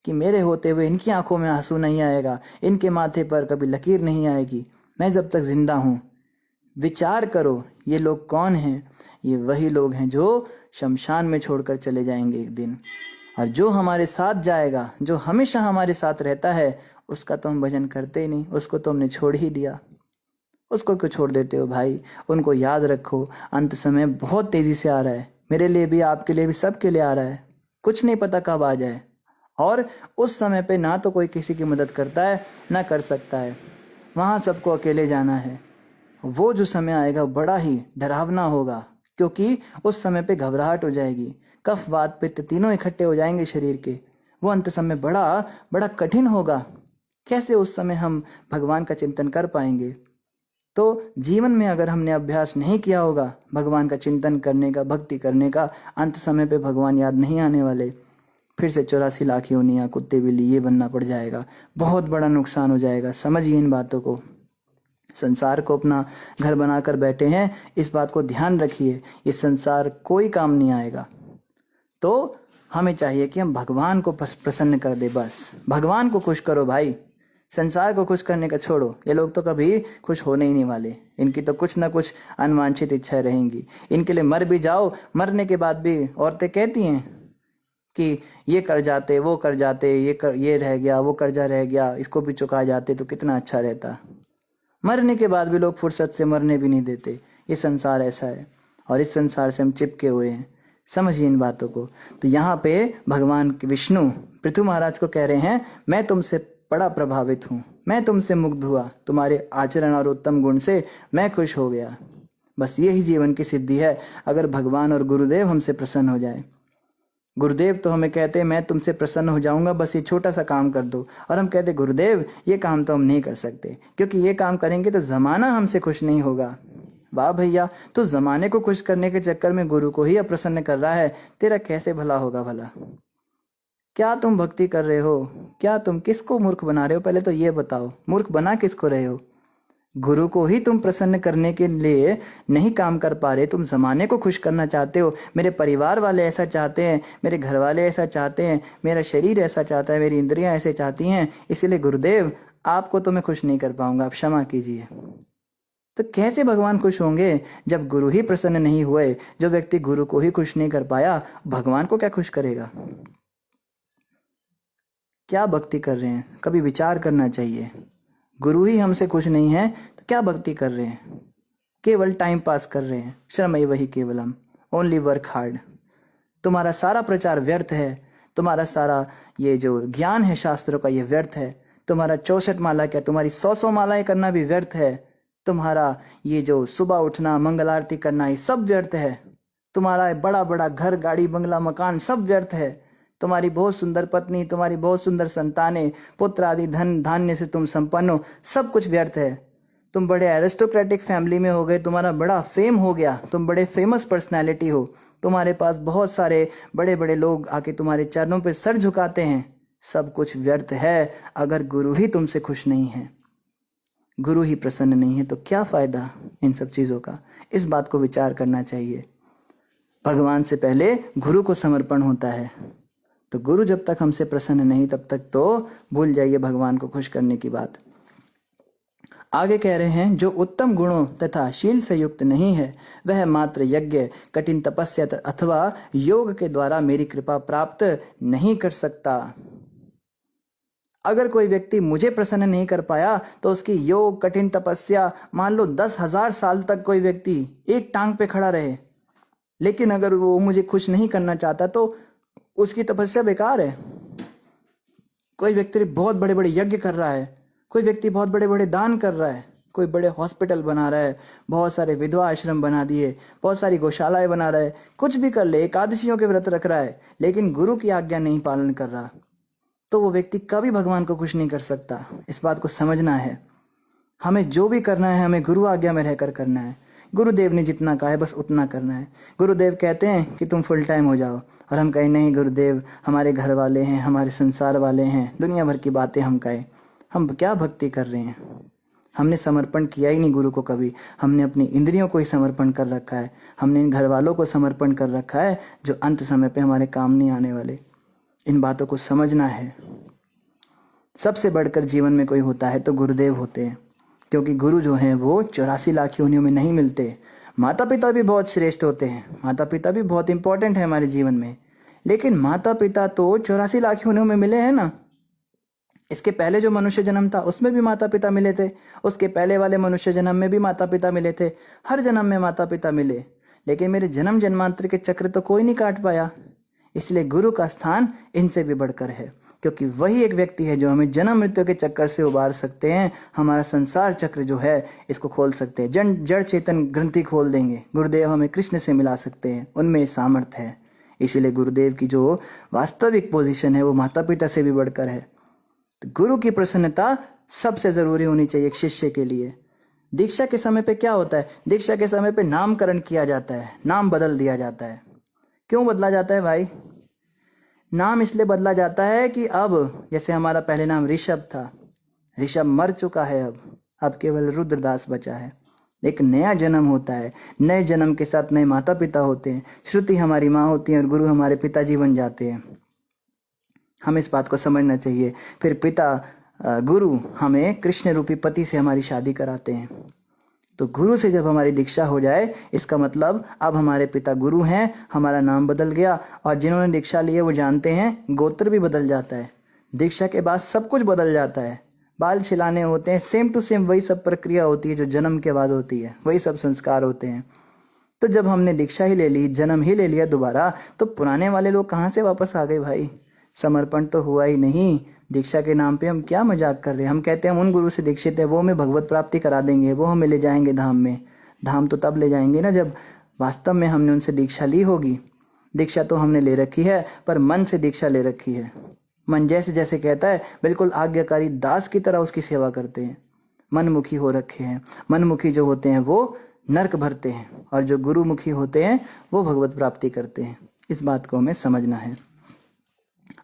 कि मेरे होते हुए इनकी आंखों में आंसू नहीं आएगा, इनके माथे पर कभी लकीर नहीं आएगी, मैं जब तक जिंदा हूँ। विचार करो, ये लोग कौन हैं? ये वही लोग हैं जो शमशान में छोड़कर चले जाएंगे एक दिन। और जो हमारे साथ जाएगा, जो हमेशा हमारे साथ रहता है, उसका तो हम भजन करते ही नहीं, उसको तो हमने छोड़ ही दिया। उसको क्यों छोड़ देते हो भाई? उनको याद रखो, अंत समय बहुत तेजी से आ रहा है, मेरे लिए भी, आपके लिए भी, सबके लिए आ रहा है। कुछ नहीं पता कब आ जाए, और उस समय पे ना तो कोई किसी की मदद करता है ना कर सकता है। वहाँ सबको अकेले जाना है। वो जो समय आएगा बड़ा ही डरावना होगा, क्योंकि उस समय पे घबराहट हो जाएगी, कफ वात पित्त तीनों इकट्ठे हो जाएंगे शरीर के। वो अंत समय बड़ा बड़ा कठिन होगा। कैसे उस समय हम भगवान का चिंतन कर पाएंगे? तो जीवन में अगर हमने अभ्यास नहीं किया होगा भगवान का चिंतन करने का, भक्ति करने का, अंत समय पे भगवान याद नहीं आने वाले। फिर से 84 लाख योनियाँ, कुत्ते बिल्ली ये बनना पड़ जाएगा, बहुत बड़ा नुकसान हो जाएगा। समझिए इन बातों को। संसार को अपना घर बनाकर बैठे हैं, इस बात को ध्यान रखिए, ये संसार कोई काम नहीं आएगा। तो हमें चाहिए कि हम भगवान को प्रसन्न कर दे, बस भगवान को खुश करो भाई। संसार को खुश करने का छोड़ो, ये लोग तो कभी खुश होने ही नहीं वाले। इनकी तो कुछ ना कुछ अनवांछित इच्छाएं रहेंगी। इनके लिए मर भी जाओ, मरने के बाद भी औरतें कहती हैं कि ये कर जाते, वो कर जाते, ये रह गया, वो कर्जा रह गया, इसको भी चुका जाते तो कितना अच्छा रहता। मरने के बाद भी लोग फुर्सत से मरने भी नहीं देते। ये संसार ऐसा है, और इस संसार से हम चिपके हुए हैं। समझिए इन बातों को। तो यहाँ पे भगवान विष्णु पृथु महाराज को कह रहे हैं, मैं तुमसे बड़ा प्रभावित हूँ, मैं तुमसे मुग्ध हुआ, तुम्हारे आचरण और उत्तम गुण से मैं खुश हो गया। बस यही जीवन की सिद्धि है, अगर भगवान और गुरुदेव हमसे प्रसन्न हो जाए। गुरुदेव तो हमें कहते हैं मैं तुमसे प्रसन्न हो जाऊंगा, बस ये छोटा सा काम कर दो, और हम कहते गुरुदेव ये काम तो हम नहीं कर सकते, क्योंकि ये काम करेंगे तो जमाना हमसे खुश नहीं होगा। वाह भैया, तो जमाने को खुश करने के चक्कर में गुरु को ही अप्रसन्न कर रहा है, तेरा कैसे भला होगा भला? क्या तुम भक्ति कर रहे हो? क्या तुम किसको मूर्ख बना रहे हो? पहले तो ये बताओ, मूर्ख बना किसको रहे हो? गुरु को ही तुम प्रसन्न करने के लिए नहीं काम कर पा रहे, तुम जमाने को खुश करना चाहते हो। मेरे परिवार वाले ऐसा चाहते हैं, मेरे घर वाले ऐसा चाहते हैं, मेरा शरीर ऐसा चाहता है, मेरी इंद्रियां ऐसे चाहती हैं, इसलिए गुरुदेव आपको तो मैं खुश नहीं कर पाऊंगा, आप क्षमा कीजिए। तो कैसे भगवान खुश होंगे जब गुरु ही प्रसन्न नहीं हुए? जो व्यक्ति गुरु को ही खुश नहीं कर पाया, भगवान को क्या खुश करेगा? क्या भक्ति कर रहे हैं? कभी विचार करना चाहिए। गुरु ही हमसे खुश नहीं है तो क्या भक्ति कर रहे हैं? केवल टाइम पास कर रहे हैं। श्रमई वही केवलम, ओनली वर्क हार्ड। तुम्हारा सारा प्रचार व्यर्थ है, तुम्हारा सारा ये जो ज्ञान है शास्त्रों का, ये व्यर्थ है। तुम्हारा 64 माला क्या, तुम्हारी 100 मालाएं करना भी व्यर्थ है। तुम्हारा ये जो सुबह उठना, मंगल आरती करना, ये सब व्यर्थ है। तुम्हारा बड़ा बड़ा घर, गाड़ी, बंगला, मकान सब व्यर्थ है। तुम्हारी बहुत सुंदर पत्नी, तुम्हारी बहुत सुंदर संतानें, पुत्र आदि धन धान्य से तुम संपन्न हो, सब कुछ व्यर्थ है। तुम बड़े एरिस्टोक्रेटिक फैमिली में हो गए, तुम्हारा बड़ा फेम हो गया, तुम बड़े फेमस पर्सनैलिटी हो, तुम्हारे पास बहुत सारे बड़े बड़े लोग आके तुम्हारे चरणों पे सर झुकाते हैं, सब कुछ व्यर्थ है अगर गुरु ही तुमसे खुश नहीं है, गुरु ही प्रसन्न नहीं है। तो क्या फायदा इन सब चीज़ों का? इस बात को विचार करना चाहिए। भगवान से पहले गुरु को समर्पण होता है। तो गुरु जब तक हमसे प्रसन्न नहीं, तब तक तो भूल जाइए भगवान को खुश करने की बात। आगे कह रहे हैं, जो उत्तम गुणों तथा शील से युक्त नहीं है, वह मात्र यज्ञ, कठिन तपस्या अथवा योग के द्वारा मेरी कृपा प्राप्त नहीं कर सकता। अगर कोई व्यक्ति मुझे प्रसन्न नहीं कर पाया तो उसकी योग, कठिन तपस्या, मान लो 10,000 साल तक कोई व्यक्ति एक टांग पे खड़ा रहे, लेकिन अगर वो मुझे खुश नहीं करना चाहता तो उसकी तपस्या बेकार है। कोई व्यक्ति बहुत बड़े बड़े यज्ञ कर रहा है, कोई व्यक्ति बहुत बड़े बड़े दान कर रहा है, कोई बड़े हॉस्पिटल बना रहा है, बहुत सारे विधवा आश्रम बना दिए, बहुत सारी गौशालाएं बना रहा है, कुछ भी कर ले, एकादशियों के व्रत रख रहा है, लेकिन गुरु की आज्ञा नहीं पालन कर रहा, तो वो व्यक्ति कभी भगवान को खुश नहीं कर सकता। इस बात को समझना है। हमें जो भी करना है, हमें गुरु आज्ञा में रहकर करना है। गुरुदेव ने जितना कहा है बस उतना करना है। गुरुदेव कहते हैं कि तुम फुल टाइम हो जाओ, और हम कहें नहीं गुरुदेव, हमारे घर वाले हैं, हमारे संसार वाले हैं, दुनिया भर की बातें हम कहें। हम क्या भक्ति कर रहे हैं? हमने समर्पण किया ही नहीं गुरु को कभी। हमने अपनी इंद्रियों को ही समर्पण कर रखा है, हमने इन घर वालों को समर्पण कर रखा है जो अंत समय पे हमारे काम नहीं आने वाले। इन बातों को समझना है। सबसे बढ़कर जीवन में कोई होता है तो गुरुदेव होते हैं, क्योंकि गुरु जो हैं वो 84 लाख योनियों में नहीं मिलते। माता पिता भी बहुत श्रेष्ठ होते हैं, माता पिता भी बहुत इंपॉर्टेंट है हमारे जीवन में, लेकिन माता पिता तो 84 लाख योनियों में मिले हैं ना। इसके पहले जो मनुष्य जन्म था उसमें भी माता पिता मिले थे, उसके पहले वाले मनुष्य जन्म में भी माता पिता मिले थे, हर जन्म में माता पिता मिले, लेकिन मेरे जन्म जन्मांतर के चक्र तो कोई नहीं काट पाया। इसलिए गुरु का स्थान इनसे भी बढ़कर है, क्योंकि वही एक व्यक्ति है जो हमें जन्म मृत्यु के चक्कर से उबार सकते हैं, हमारा संसार चक्र जो है इसको खोल सकते हैं, जड़ चेतन ग्रंथि खोल देंगे। गुरुदेव हमें कृष्ण से मिला सकते हैं, उनमें सामर्थ्य है। इसीलिए गुरुदेव की जो वास्तविक पोजीशन है वो माता पिता से भी बढ़कर है। तो गुरु की प्रसन्नता सबसे जरूरी होनी चाहिए एक शिष्य के लिए। दीक्षा के समय पे क्या होता है? दीक्षा के समय पे नामकरण किया जाता है, नाम बदल दिया जाता है। क्यों बदला जाता है भाई? नाम इसलिए बदला जाता है कि अब जैसे हमारा पहले नाम ऋषभ था, ऋषभ मर चुका है, अब केवल रुद्रदास बचा है। एक नया जन्म होता है, नए जन्म के साथ नए माता पिता होते हैं। श्रुति हमारी माँ होती है और गुरु हमारे पिताजी बन जाते हैं। हमें इस बात को समझना चाहिए। फिर पिता गुरु हमें कृष्ण रूपी पति से हमारी शादी कराते हैं। तो गुरु से जब हमारी दीक्षा हो जाए, इसका मतलब अब हमारे पिता गुरु हैं, हमारा नाम बदल गया, और जिन्होंने दीक्षा ली है वो जानते हैं गोत्र भी बदल जाता है। दीक्षा के बाद सब कुछ बदल जाता है। बाल छिलाने होते हैं, सेम टू सेम वही सब प्रक्रिया होती है जो जन्म के बाद होती है, वही सब संस्कार होते हैं। तो जब हमने दीक्षा ही ले ली, जन्म ही ले लिया दोबारा, तो पुराने वाले लोग कहाँ से वापस आ गए भाई? समर्पण तो हुआ ही नहीं। दीक्षा के नाम पे हम क्या मजाक कर रहे हैं? हम कहते हैं हम उन गुरु से दीक्षित है, वो हमें भगवत प्राप्ति करा देंगे, वो हमें ले जाएंगे धाम में। धाम तो तब ले जाएंगे ना जब वास्तव में हमने उनसे दीक्षा ली होगी। दीक्षा तो हमने ले रखी है, पर मन से दीक्षा ले रखी है। मन जैसे जैसे कहता है बिल्कुल आज्ञाकारी दास की तरह उसकी सेवा करते हैं। मनमुखी हो रखे हैं। मनमुखी जो होते हैं वो नरक भरते हैं, और जो गुरुमुखी होते हैं वो भगवत प्राप्ति करते हैं। इस बात को हमें समझना है।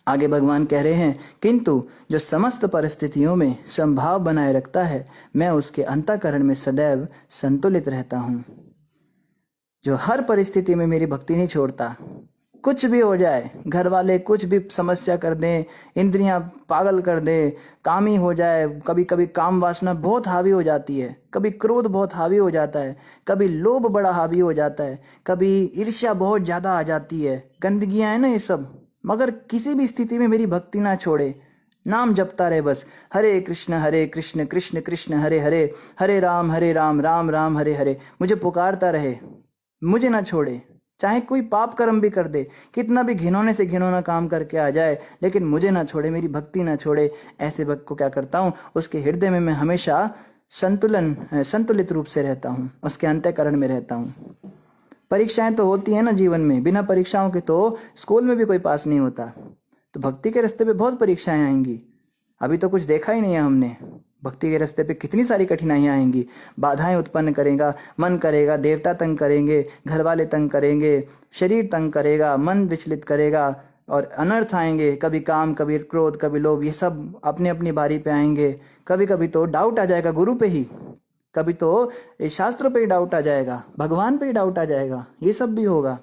आगे भगवान कह रहे हैं, किंतु जो समस्त परिस्थितियों में समभाव बनाए रखता है, मैं उसके अंतःकरण में सदैव संतुलित रहता हूँ। जो हर परिस्थिति में मेरी भक्ति नहीं छोड़ता, कुछ भी हो जाए, घर वाले कुछ भी समस्या कर दें, इंद्रियां पागल कर दें, कामी हो जाए, कभी कभी काम वासना बहुत हावी हो जाती है, कभी क्रोध बहुत हावी हो जाता है, कभी लोभ बड़ा हावी हो जाता है, कभी ईर्ष्या बहुत ज़्यादा आ जाती है, गंदगियां है ना ये सब, मगर किसी भी स्थिति में मेरी भक्ति ना छोड़े, नाम जपता रहे बस, हरे कृष्ण कृष्ण कृष्ण हरे हरे, हरे राम राम राम हरे हरे, मुझे पुकारता रहे, मुझे ना छोड़े, चाहे कोई पाप कर्म भी कर दे, कितना भी घिनौने से घिनौना काम करके आ जाए, लेकिन मुझे ना छोड़े, मेरी भक्ति ना छोड़े। ऐसे भक्त को क्या करता हूँ, उसके हृदय में मैं हमेशा संतुलित रूप से रहता हूँ, उसके अंतःकरण में रहता हूँ। परीक्षाएं तो होती है ना जीवन में, बिना परीक्षाओं के तो स्कूल में भी कोई पास नहीं होता, तो भक्ति के रास्ते पे बहुत परीक्षाएं आएंगी। अभी तो कुछ देखा ही नहीं है हमने, भक्ति के रास्ते पे कितनी सारी कठिनाइयां आएंगी, बाधाएं उत्पन्न करेगा, मन करेगा, देवता तंग करेंगे, घर वाले तंग करेंगे, शरीर तंग करेगा, मन विचलित करेगा, और अनर्थ आएंगे, कभी काम, कभी क्रोध, कभी लोभ, ये सब अपने अपनी बारी पे आएंगे। कभी कभी तो डाउट आ जाएगा गुरु पे ही, कभी तो शास्त्रों पे ही डाउट आ जाएगा, भगवान पे ही डाउट आ जाएगा, ये सब भी होगा।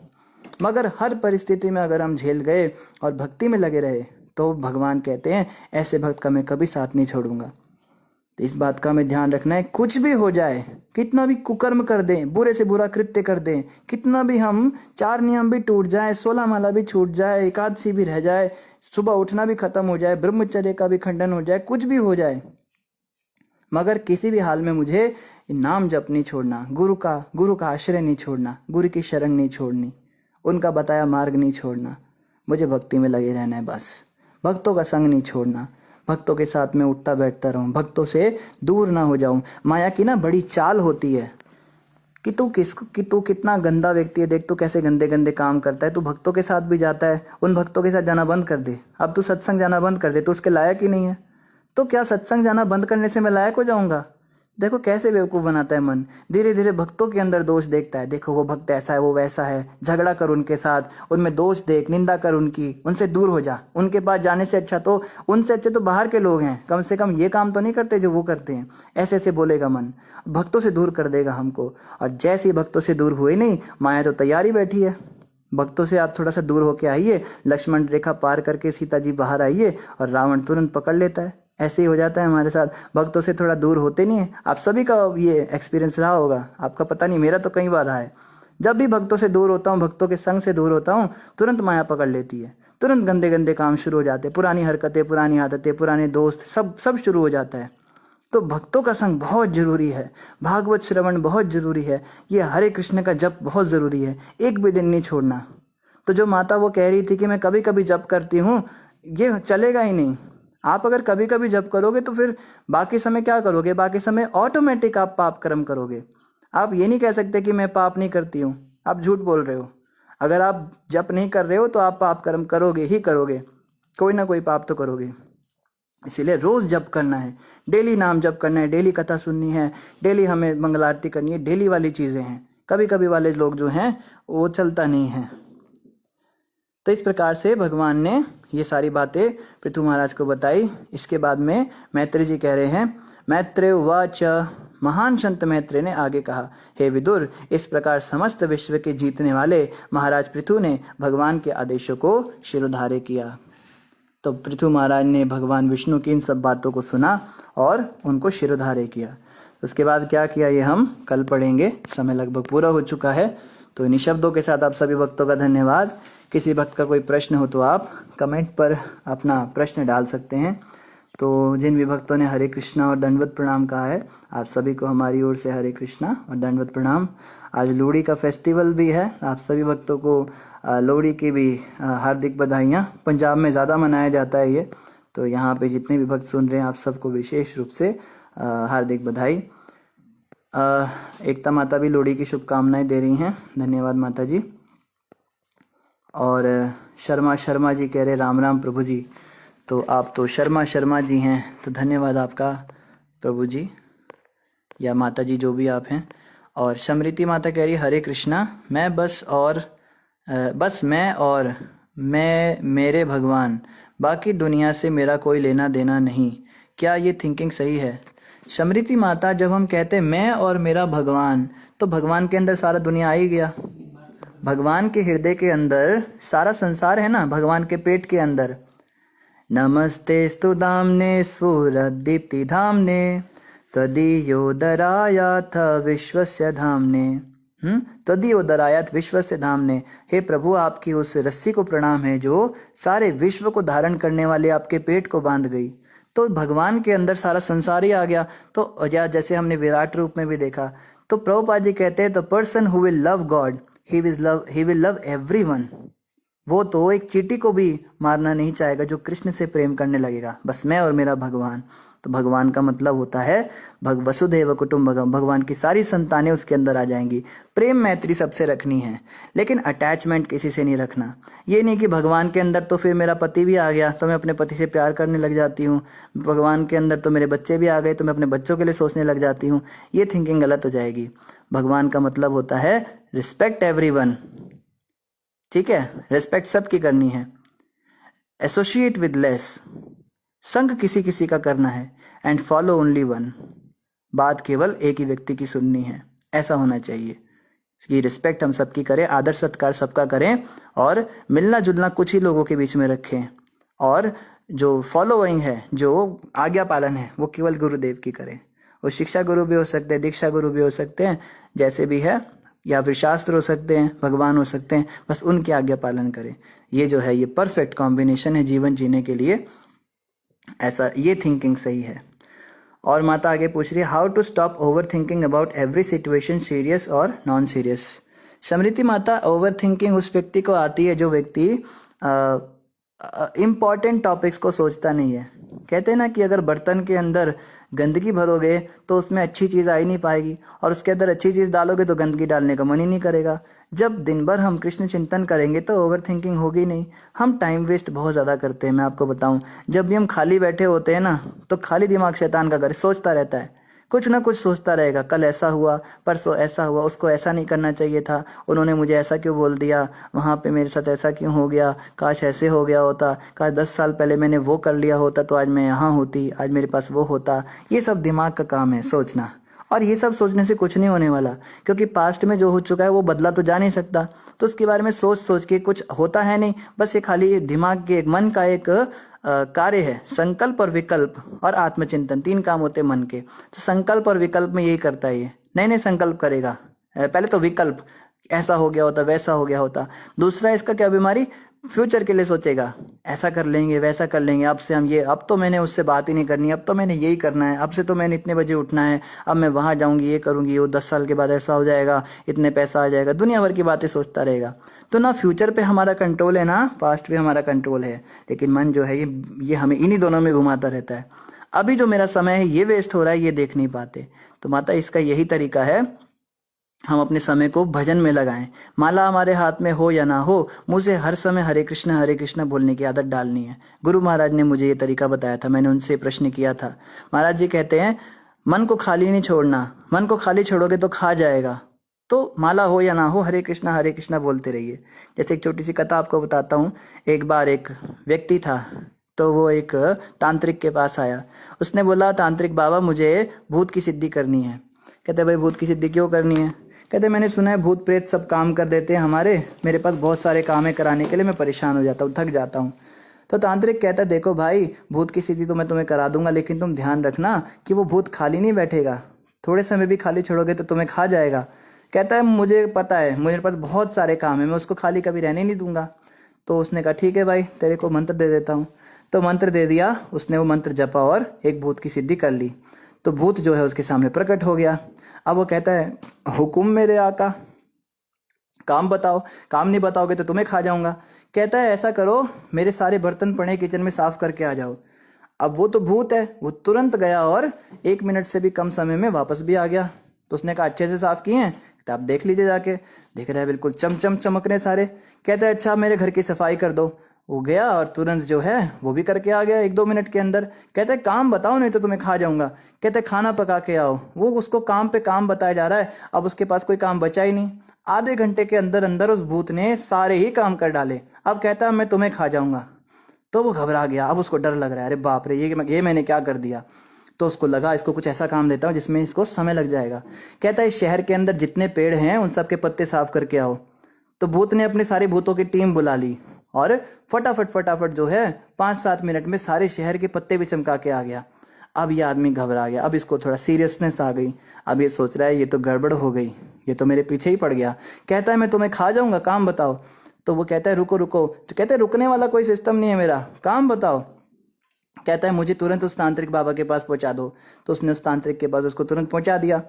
मगर हर परिस्थिति में अगर हम झेल गए और भक्ति में लगे रहे, तो भगवान कहते हैं ऐसे भक्त का मैं कभी साथ नहीं छोड़ूंगा। तो इस बात का हमें ध्यान रखना है, कुछ भी हो जाए, कितना भी कुकर्म कर दें, बुरे से बुरा कृत्य कर दें, कितना भी हम 4 नियम भी टूट जाए, 16 माला भी छूट जाए, एकादशी भी रह जाए, सुबह उठना भी खत्म हो जाए, ब्रह्मचर्य का भी खंडन हो जाए, कुछ भी हो जाए, मगर किसी भी हाल में मुझे नाम जप नहीं छोड़ना, गुरु का आश्रय नहीं छोड़ना, गुरु की शरण नहीं छोड़नी, उनका बताया मार्ग नहीं छोड़ना, मुझे भक्ति में लगे रहना है बस। भक्तों का संग नहीं छोड़ना, भक्तों के साथ में उठता बैठता रहूं, भक्तों से दूर ना हो जाऊं। माया की ना बड़ी चाल होती है कि तू कितना गंदा व्यक्ति है, देख तू कैसे गंदे गंदे काम करता है, तू भक्तों के साथ भी जाता है, उन भक्तों के साथ जाना बंद कर दे, अब तू सत्संग जाना बंद कर दे, तू उसके लायक ही नहीं है। तो क्या सत्संग जाना बंद करने से मैं लायक हो जाऊंगा? देखो कैसे बेवकूफ़ बनाता है मन, धीरे धीरे भक्तों के अंदर दोष देखता है, देखो वो भक्त ऐसा है, वो वैसा है, झगड़ा कर उनके साथ, उनमें दोष देख, निंदा कर उनकी, उनसे दूर हो जा, उनके पास जाने से अच्छा तो, उनसे अच्छे तो बाहर के लोग हैं, कम से कम ये काम तो नहीं करते जो वो करते हैं, ऐसे ऐसे बोलेगा मन, भक्तों से दूर कर देगा हमको। और जैसे ही भक्तों से दूर हुए नहीं, माया तो तैयारी बैठी है, भक्तों से आप थोड़ा सा दूर होके आइए, लक्ष्मण रेखा पार करके सीता जी बाहर आइए और रावण तुरंत पकड़ लेता है। ऐसे ही हो जाता है हमारे साथ, भक्तों से थोड़ा दूर होते नहीं है। आप सभी का ये एक्सपीरियंस रहा होगा, आपका पता नहीं, मेरा तो कई बार रहा है। जब भी भक्तों से दूर होता हूँ, भक्तों के संग से दूर होता हूँ, तुरंत माया पकड़ लेती है, तुरंत गंदे गंदे काम शुरू हो जाते हैं, पुरानी हरकतें, पुरानी आदतें, पुराने दोस्त, सब शुरू हो जाता है। तो भक्तों का संग बहुत जरूरी है, भागवत श्रवण बहुत जरूरी है, ये हरे कृष्ण का जप बहुत जरूरी है, एक भी दिन नहीं छोड़ना। तो जो माता वो कह रही थी कि मैं कभी कभी जप करती हूँ, ये चलेगा ही नहीं। आप अगर कभी कभी जप करोगे तो फिर बाकी समय क्या करोगे? बाकी समय ऑटोमेटिक आप पाप कर्म करोगे। आप ये नहीं कह सकते कि मैं पाप नहीं करती हूँ, आप झूठ बोल रहे हो। अगर आप जप नहीं कर रहे हो तो आप पाप कर्म करोगे ही करोगे, कोई ना कोई पाप तो करोगे। इसीलिए रोज जप करना है, डेली नाम जप करना है, डेली कथा सुननी है, डेली हमें मंगल आरती करनी है, डेली वाली चीजें हैं। कभी कभी वाले लोग जो हैं वो चलता नहीं है। तो इस प्रकार से भगवान ने ये सारी बातें पृथु महाराज को बताई। इसके बाद में मैत्री जी कह रहे हैं, मैत्रेय उवाच, महान संत मैत्रेय ने आगे कहा, हे विदुर, इस प्रकार समस्त विश्व के जीतने वाले महाराज पृथु ने भगवान के आदेशों को शिरोधार्य किया। तो पृथु महाराज ने भगवान विष्णु की इन सब बातों को सुना और उनको शिरोधार्य किया। उसके बाद क्या किया ये हम कल पढ़ेंगे, समय लगभग पूरा हो चुका है। तो इन्हीं शब्दों के साथ आप सभी भक्तों का धन्यवाद। किसी भक्त का कोई प्रश्न हो तो आप कमेंट पर अपना प्रश्न डाल सकते हैं। तो जिन भी भक्तों ने हरे कृष्णा और दंडवत प्रणाम कहा है, आप सभी को हमारी ओर से हरे कृष्णा और दंडवत प्रणाम। आज लोहड़ी का फेस्टिवल भी है, आप सभी भक्तों को लोहड़ी की भी हार्दिक बधाइयाँ। पंजाब में ज़्यादा मनाया जाता है ये, तो यहाँ पे जितने भी भक्त सुन रहे हैं आप सबको विशेष रूप से हार्दिक बधाई। एकता माता भी लोहड़ी की शुभकामनाएं दे रही हैं, धन्यवाद माता जी। और शर्मा जी कह रहे राम राम प्रभु जी, तो आप तो शर्मा जी हैं, तो धन्यवाद आपका प्रभु जी या माता जी जो भी आप हैं। और समृति माता कह रही हरे कृष्णा, मैं मेरे भगवान, बाकी दुनिया से मेरा कोई लेना देना नहीं। क्या ये थिंकिंग सही है? समृति माता, जब हम कहते हैं मैं और मेरा भगवान, तो भगवान के अंदर सारा दुनिया आ ही गया। भगवान के हृदय के अंदर सारा संसार है ना, भगवान के पेट के अंदर। नमस्ते दाम्ने स्फुरदीप्ति धाम्ने त्वदीयोदरायाथ विश्वस्य धाम्ने। त्वदीयोदरायाथ विश्वस्य धाम्ने। हे प्रभु, आपकी उस रस्सी को प्रणाम है जो सारे विश्व को धारण करने वाले आपके पेट को बांध गई। तो भगवान के अंदर सारा संसार ही आ गया। तो जैसे हमने विराट रूप में भी देखा, तो प्रभुपाद जी कहते हैं the person who will love God he will love everyone. वो तो एक चींटी को भी मारना नहीं चाहेगा जो कृष्ण से प्रेम करने लगेगा, बस मैं और मेरा भगवान। तो भगवान का मतलब होता है वसुधैव कुटुंबकम, भगवान की सारी संतानें उसके अंदर आ जाएंगी। प्रेम मैत्री सबसे रखनी है, लेकिन अटैचमेंट किसी से नहीं रखना। ये नहीं कि भगवान के अंदर तो फिर मेरा पति भी आ गया तो मैं अपने पति से प्यार करने लग जाती हूँ, भगवान के अंदर तो मेरे बच्चे भी आ गए तो मैं अपने बच्चों के लिए सोचने लग जाती हूँ। ये थिंकिंग गलत हो जाएगी। भगवान का मतलब होता है रिस्पेक्ट एवरीवन, ठीक है, रिस्पेक्ट सबकी करनी है। एसोसिएट विद लेस, संग किसी किसी का करना है। एंड फॉलो ओनली वन, बात केवल एक ही व्यक्ति की सुननी है, ऐसा होना चाहिए कि रिस्पेक्ट हम सबकी करें, आदर सत्कार सबका करें, और मिलना जुलना कुछ ही लोगों के बीच में रखें। और जो फॉलोइंग है, जो आज्ञा पालन है, वो केवल गुरुदेव की करें। वो शिक्षा गुरु भी हो सकते हैं, दीक्षा गुरु भी हो सकते हैं, जैसे भी है, या फिर शास्त्र हो सकते हैं, भगवान हो सकते हैं, बस उनकी आज्ञा पालन करें। ये जो है ये परफेक्ट कॉम्बिनेशन है जीवन जीने के लिए। ऐसा ये थिंकिंग सही है। और माता आगे पूछ रही है how to stop overthinking about every situation, serious और नॉन सीरियस। समृति माता, ओवर थिंकिंग उस व्यक्ति को आती है जो व्यक्ति इम्पॉर्टेंट टॉपिक्स को सोचता नहीं है। कहते हैं ना कि अगर बर्तन के अंदर गंदगी भरोगे तो उसमें अच्छी चीज़ आ ही नहीं पाएगी, और उसके अंदर अच्छी चीज़ डालोगे तो गंदगी डालने का मन ही नहीं करेगा। जब दिन भर हम कृष्ण चिंतन करेंगे तो ओवर थिंकिंग होगी नहीं। हम टाइम वेस्ट बहुत ज़्यादा करते हैं। मैं आपको बताऊं, जब भी हम खाली बैठे होते हैं ना, तो खाली दिमाग शैतान का घर सोचता रहता है, कुछ ना कुछ सोचता रहेगा। कल ऐसा हुआ, परसों ऐसा हुआ, उसको ऐसा नहीं करना चाहिए था, उन्होंने मुझे ऐसा क्यों बोल दिया, वहाँ पे मेरे साथ ऐसा क्यों हो गया, काश ऐसे हो गया होता, काश 10 साल पहले मैंने वो कर लिया होता तो आज मैं यहाँ होती, आज मेरे पास वो होता। ये सब दिमाग का काम है सोचना, और ये सब सोचने से कुछ नहीं होने वाला, क्योंकि पास्ट में जो हो चुका है वो बदला तो जा नहीं सकता। तो उसके बारे में सोच सोच के कुछ होता है नहीं, बस ये खाली दिमाग के मन का एक कार्य है। संकल्प और विकल्प और आत्मचिंतन, 3 काम होते हैं मन के। तो संकल्प और विकल्प में यही करता है, ये नए नए संकल्प करेगा। पहले तो विकल्प, ऐसा हो गया होता, वैसा हो गया होता। दूसरा इसका क्या बीमारी, फ्यूचर के लिए सोचेगा, ऐसा कर लेंगे, वैसा कर लेंगे, अब से हम ये, अब तो मैंने उससे बात ही नहीं करनी, अब तो मैंने यही करना है, अब से तो मैंने इतने बजे उठना है, अब मैं वहाँ जाऊँगी, ये करूँगी, वो 10 साल के बाद ऐसा हो जाएगा, इतने पैसा आ जाएगा, दुनिया भर की बातें सोचता रहेगा। तो ना फ्यूचर पे हमारा कंट्रोल है, ना पास्ट पे हमारा कंट्रोल है। लेकिन मन जो है ये हमें इन्हीं दोनों में घुमाता रहता है। अभी जो मेरा समय है ये वेस्ट हो रहा है, ये देख नहीं पाते। तो माता इसका यही तरीका है, हम अपने समय को भजन में लगाएं। माला हमारे हाथ में हो या ना हो, मुझे हर समय हरे कृष्णा बोलने की आदत डालनी है। गुरु महाराज ने मुझे ये तरीका बताया था, मैंने उनसे प्रश्न किया था। महाराज जी कहते हैं मन को खाली नहीं छोड़ना, मन को खाली छोड़ोगे तो खा जाएगा। तो माला हो या ना हो, हरे कृष्णा बोलते रहिए। जैसे एक छोटी सी कथा आपको बताता हूँ। एक बार एक व्यक्ति था, तो वो एक तांत्रिक के पास आया। उसने बोला, तांत्रिक बाबा मुझे भूत की सिद्धि करनी है। कहते भाई भूत की सिद्धि क्यों करनी है? कहते मैंने सुना है भूत प्रेत सब काम कर देते हैं हमारे, मेरे पास बहुत सारे काम है कराने के लिए, मैं परेशान हो जाता हूँ, थक जाता हूँ। तो तांत्रिक कहता है देखो भाई, भूत की सिद्धि तो मैं तुम्हें करा दूंगा, लेकिन तुम ध्यान रखना कि वो भूत खाली नहीं बैठेगा, थोड़े समय भी खाली छोड़ोगे तो तुम्हें खा जाएगा। कहता है मुझे पता है, मेरे पास बहुत सारे काम है, मैं उसको खाली कभी रहने नहीं दूंगा। तो उसने कहा ठीक है भाई, तेरे को मंत्र दे देता हूँ। तो मंत्र दे दिया उसने, वो मंत्र जपा और एक भूत की सिद्धि कर ली। तो भूत जो है उसके सामने प्रकट हो गया। अब वो कहता है हुकुम मेरे आका, काम बताओ, काम नहीं बताओगे तो तुम्हें खा जाऊंगा। कहता है ऐसा करो, मेरे सारे बर्तन पड़े किचन में, साफ करके आ जाओ। अब वो तो भूत है, वो तुरंत गया और 1 मिनट से भी कम समय में वापस भी आ गया। तो उसने कहा अच्छे से साफ किए हैं? तो आप देख लीजिए जाके। देख रहा है बिल्कुल चमचम चमक रहे सारे। कहता है अच्छा मेरे घर की सफाई कर दो। वो गया और तुरंत जो है वो भी करके आ गया 1-2 मिनट के अंदर। कहते हैं काम बताओ नहीं तो तुम्हें खा जाऊंगा। कहते हैं खाना पका के आओ। वो उसको काम पे काम बताया जा रहा है, अब उसके पास कोई काम बचा ही नहीं। आधे घंटे के अंदर अंदर उस भूत ने सारे ही काम कर डाले। अब कहता है मैं तुम्हें खा जाऊंगा। तो वो घबरा गया, अब उसको डर लग रहा है, अरे बाप रे ये मैंने क्या कर दिया। तो उसको लगा इसको कुछ ऐसा काम देता हूँ जिसमें इसको समय लग जाएगा। कहता है इस शहर के अंदर जितने पेड़ हैं उन सब के पत्ते साफ करके आओ। तो भूत ने अपने सारे भूतों की टीम बुला ली और फटाफट फटाफट जो है 5-7 मिनट में सारे शहर के पत्ते भी चमका के आ गया। अब ये आदमी घबरा गया, अब इसको थोड़ा सीरियसनेस आ गई। अब ये सोच रहा है ये तो गड़बड़ हो गई, ये तो मेरे पीछे ही पड़ गया। कहता है मैं तुम्हें खा जाऊंगा, काम बताओ। तो वो कहता है रुको रुको। तो कहते हैं रुकने वाला कोई सिस्टम नहीं है मेरा, काम बताओ। कहता है मुझे तुरंत उस तांत्रिक बाबा के पास पहुंचा दो। तो उसने उस तांत्रिक के पास उसको तुरंत पहुंचा दिया।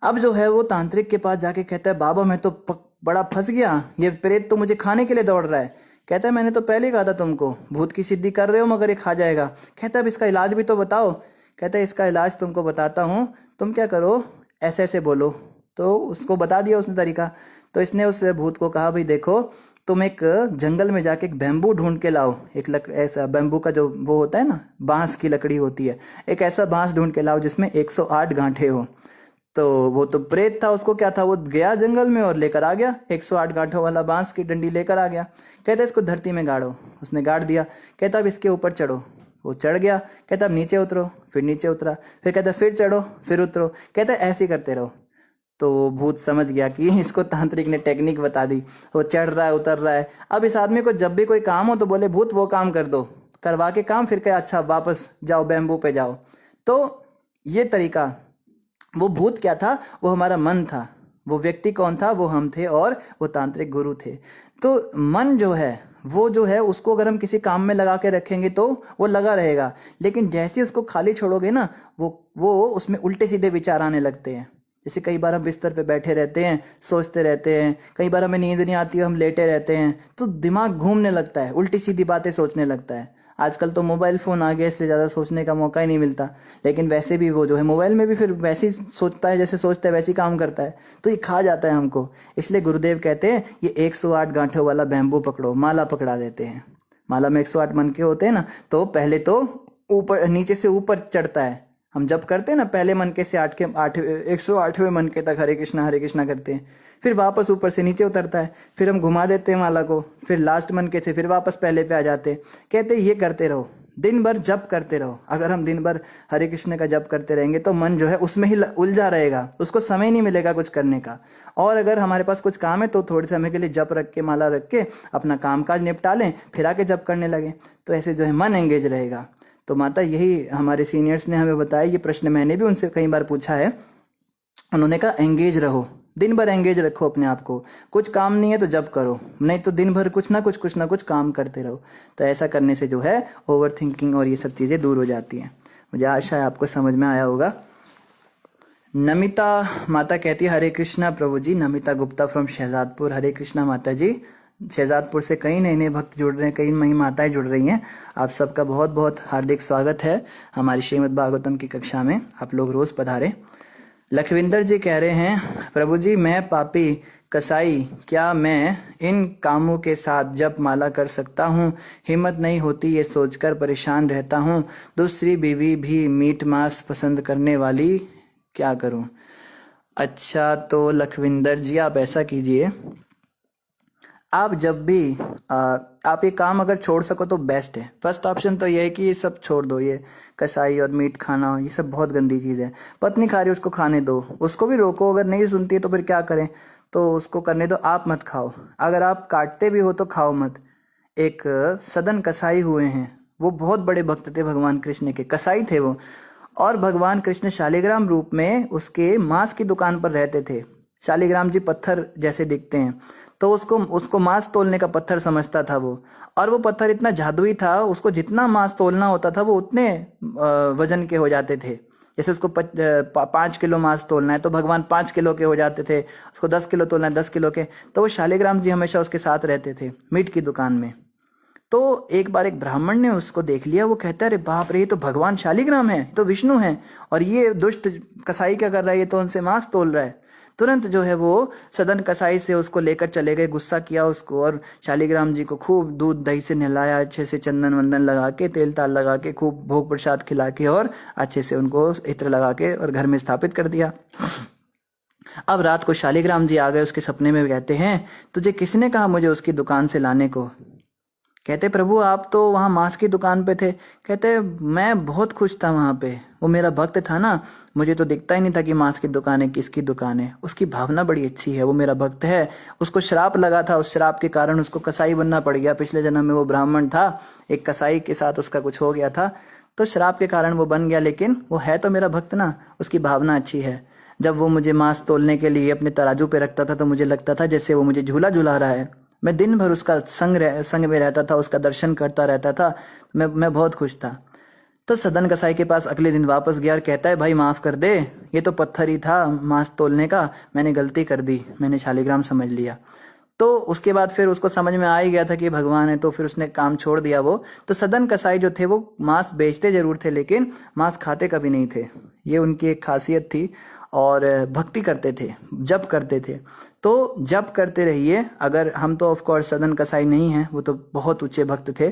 अब जो है वो तांत्रिक के पास जाके कहता है बाबा मैं तो बड़ा फंस गया, ये प्रेत तो मुझे खाने के लिए दौड़ रहा है। कहता है मैंने तो पहले ही कहा था तुमको, भूत की सिद्धि कर रहे हो मगर ये खा जाएगा। कहता है अब इसका इलाज भी तो बताओ। कहता है इसका इलाज तुमको बताता हूँ, तुम क्या करो ऐसे ऐसे बोलो। तो उसको बता दिया उसने तरीका। तो इसने उस भूत को कहा भाई देखो तुम एक जंगल में जाके एक बैम्बू ढूंढ के लाओ, एक ऐसा बैम्बू का जो वो होता है ना, बांस की लकड़ी होती है, एक ऐसा बांस ढूंढ के लाओ जिसमें 108 गांठे हो। तो वो तो प्रेत था, उसको क्या था, वो गया जंगल में और लेकर आ गया 108 गांठों वाला बांस की डंडी लेकर आ गया। कहता इसको धरती में गाड़ो। उसने गाड़ दिया। कहता अब इसके ऊपर चढ़ो। वो चढ़ गया। कहता अब नीचे उतरो। फिर नीचे उतरा। फिर कहता फिर चढ़ो, फिर उतरो। कहता ऐसे ही करते रहो। तो भूत समझ गया कि इसको तांत्रिक ने टेक्निक बता दी। वो चढ़ रहा है, उतर रहा है। अब इस आदमी को जब भी कोई काम हो तो बोले भूत वो काम कर दो, करवा के काम, फिर कहे अच्छा वापस जाओ बैम्बू पे जाओ। तो ये तरीका, वो भूत क्या था, वो हमारा मन था। वो व्यक्ति कौन था, वो हम थे और वो तांत्रिक गुरु थे। तो मन जो है वो जो है उसको अगर हम किसी काम में लगा के रखेंगे तो वो लगा रहेगा, लेकिन जैसे उसको खाली छोड़ोगे ना वो उसमें उल्टे सीधे विचार आने लगते हैं। जैसे कई बार हम बिस्तर पे बैठे रहते हैं, सोचते रहते हैं, कई बार हमें नींद नहीं आती है, हम लेटे रहते हैं, तो दिमाग घूमने लगता है, उल्टी सीधी बातें सोचने लगता है। आजकल तो मोबाइल फ़ोन आ गया इसलिए ज़्यादा सोचने का मौका ही नहीं मिलता, लेकिन वैसे भी वो जो है मोबाइल में भी फिर वैसे ही सोचता है, जैसे सोचता है वैसे ही काम करता है, तो ये खा जाता है हमको। इसलिए गुरुदेव कहते हैं ये 108 गांठों वाला बैम्बू पकड़ो, माला पकड़ा देते हैं। माला में 108 मनके होते हैं ना, तो पहले तो ऊपर नीचे से ऊपर चढ़ता है। हम जब करते हैं ना पहले मनके से 108वें मनके तक हरे कृष्णा करते हैं, फिर वापस ऊपर से नीचे उतरता है, फिर हम घुमा देते हैं माला को, फिर लास्ट मनके से फिर वापस पहले पे आ जाते हैं। कहते हैं ये करते रहो, दिन भर जप करते रहो। अगर हम दिन भर हरे कृष्ण का जप करते रहेंगे तो मन जो है उसमें ही उलझा रहेगा, उसको समय नहीं मिलेगा कुछ करने का। और अगर हमारे पास कुछ काम है तो थोड़े समय के लिए जप रख के, माला रख के अपना काम काज निपटा लें, फिर आके जप करने लगे, तो ऐसे जो है मन एंगेज रहेगा। तो माता यही हमारे सीनियर्स ने हमें बताया, ये प्रश्न मैंने भी उनसे कई बार पूछा है। उन्होंने कहा एंगेज रहो, दिन भर एंगेज रखो अपने आप को। कुछ काम नहीं है तो जब करो, नहीं तो दिन भर कुछ ना कुछ काम करते रहो। तो ऐसा करने से जो है ओवर थिंकिंग और ये सब चीज़ें दूर हो जाती हैं। मुझे आशा है आपको समझ में आया होगा। नमिता माता कहती है हरे कृष्णा प्रभु जी। नमिता गुप्ता फ्रॉम शहजादपुर। हरे कृष्णा माता जी। शहजादपुर से कई नए नए भक्त जुड़ रहे हैं, कई नई माताएं जुड़ रही हैं। आप सबका बहुत बहुत हार्दिक स्वागत है हमारी श्रीमद् भागवतम की कक्षा में। आप लोग रोज़ पधारें। लखविंदर जी कह रहे हैं प्रभु जी मैं पापी कसाई, क्या मैं इन कामों के साथ जप माला कर सकता हूँ? हिम्मत नहीं होती ये सोचकर परेशान रहता हूँ। दूसरी बीवी भी मीट मांस पसंद करने वाली, क्या करूँ? अच्छा तो लखविंदर जी आप ऐसा कीजिए, आप जब भी आप ये काम अगर छोड़ सको तो बेस्ट है। फर्स्ट ऑप्शन तो ये है कि ये सब छोड़ दो, ये कसाई और मीट खाना ये सब बहुत गंदी चीज़ है। पत्नी खा रही है उसको खाने दो, उसको भी रोको। अगर नहीं सुनती है तो फिर क्या करें, तो उसको करने दो, आप मत खाओ। अगर आप काटते भी हो तो खाओ मत। एक सदन कसाई हुए हैं, वो बहुत बड़े भक्त थे भगवान कृष्ण के, कसाई थे वो। और भगवान कृष्ण शालिग्राम रूप में उसके मांस की दुकान पर रहते थे। शालिग्राम जी पत्थर जैसे दिखते हैं, तो उसको मांस तोलने का पत्थर समझता था वो। और वो पत्थर इतना जादुई था, उसको जितना मांस तोलना होता था वो उतने वजन के हो जाते थे। जैसे उसको 5 किलो मांस तोलना है तो भगवान 5 किलो के हो जाते थे, उसको 10 किलो तोलना है 10 किलो के। तो वो शालिग्राम जी हमेशा उसके साथ रहते थे मीट की दुकान में। तो एक बार एक ब्राह्मण ने उसको देख लिया, वो कहता है अरे बाप रे, ये तो भगवान शालिग्राम है, तो विष्णु है, और ये दुष्ट कसाई क्या कर रहा है, ये तो उनसे मांस तोल रहा है। तुरंत जो है वो सदन कसाई से उसको लेकर चले गए, गुस्सा किया उसको, और शालिग्राम जी को खूब दूध दही से नहलाया, अच्छे से चंदन वंदन लगा के, तेल ताल लगा के, खूब भोग प्रसाद खिला के और अच्छे से उनको इत्र लगा के और घर में स्थापित कर दिया। अब रात को शालिग्राम जी आ गए उसके सपने में, कहते हैं तुझे किसने कहा मुझे उसकी दुकान से लाने को? कहते प्रभु आप तो वहाँ मांस की दुकान पे थे। कहते मैं बहुत खुश था वहाँ पे, वो मेरा भक्त था ना, मुझे तो दिखता ही नहीं था कि मांस की दुकान है किसकी दुकान है। उसकी भावना बड़ी अच्छी है, वो मेरा भक्त है। उसको श्राप लगा था, उस श्राप के कारण उसको कसाई बनना पड़ गया। पिछले जन्म में वो ब्राह्मण था, एक कसाई के साथ उसका कुछ हो गया था, तो श्राप के कारण वो बन गया। लेकिन वो है तो मेरा भक्त ना, उसकी भावना अच्छी है। जब वो मुझे मांस तोलने के लिए अपने तराजू पे रखता था तो मुझे लगता था जैसे वो मुझे झूला झुला रहा है। मैं दिन भर उसका संग में रहता था, उसका दर्शन करता रहता था। मैं बहुत खुश था। तो सदन कसाई के पास अगले दिन वापस गया और कहता है भाई माफ़ कर दे, ये तो पत्थर ही था मांस तोलने का, मैंने गलती कर दी, मैंने शालिग्राम समझ लिया। तो उसके बाद फिर उसको समझ में आ ही गया था कि भगवान है, तो फिर उसने काम छोड़ दिया वो। तो सदन कसाई जो थे वो मांस बेचते जरूर थे लेकिन मांस खाते कभी नहीं थे, ये उनकी एक खासियत थी। और भक्ति करते थे, जप करते थे। तो जप करते रहिए। अगर हम तो ऑफ कोर्स सदन कसाई नहीं हैं, वो तो बहुत ऊंचे भक्त थे,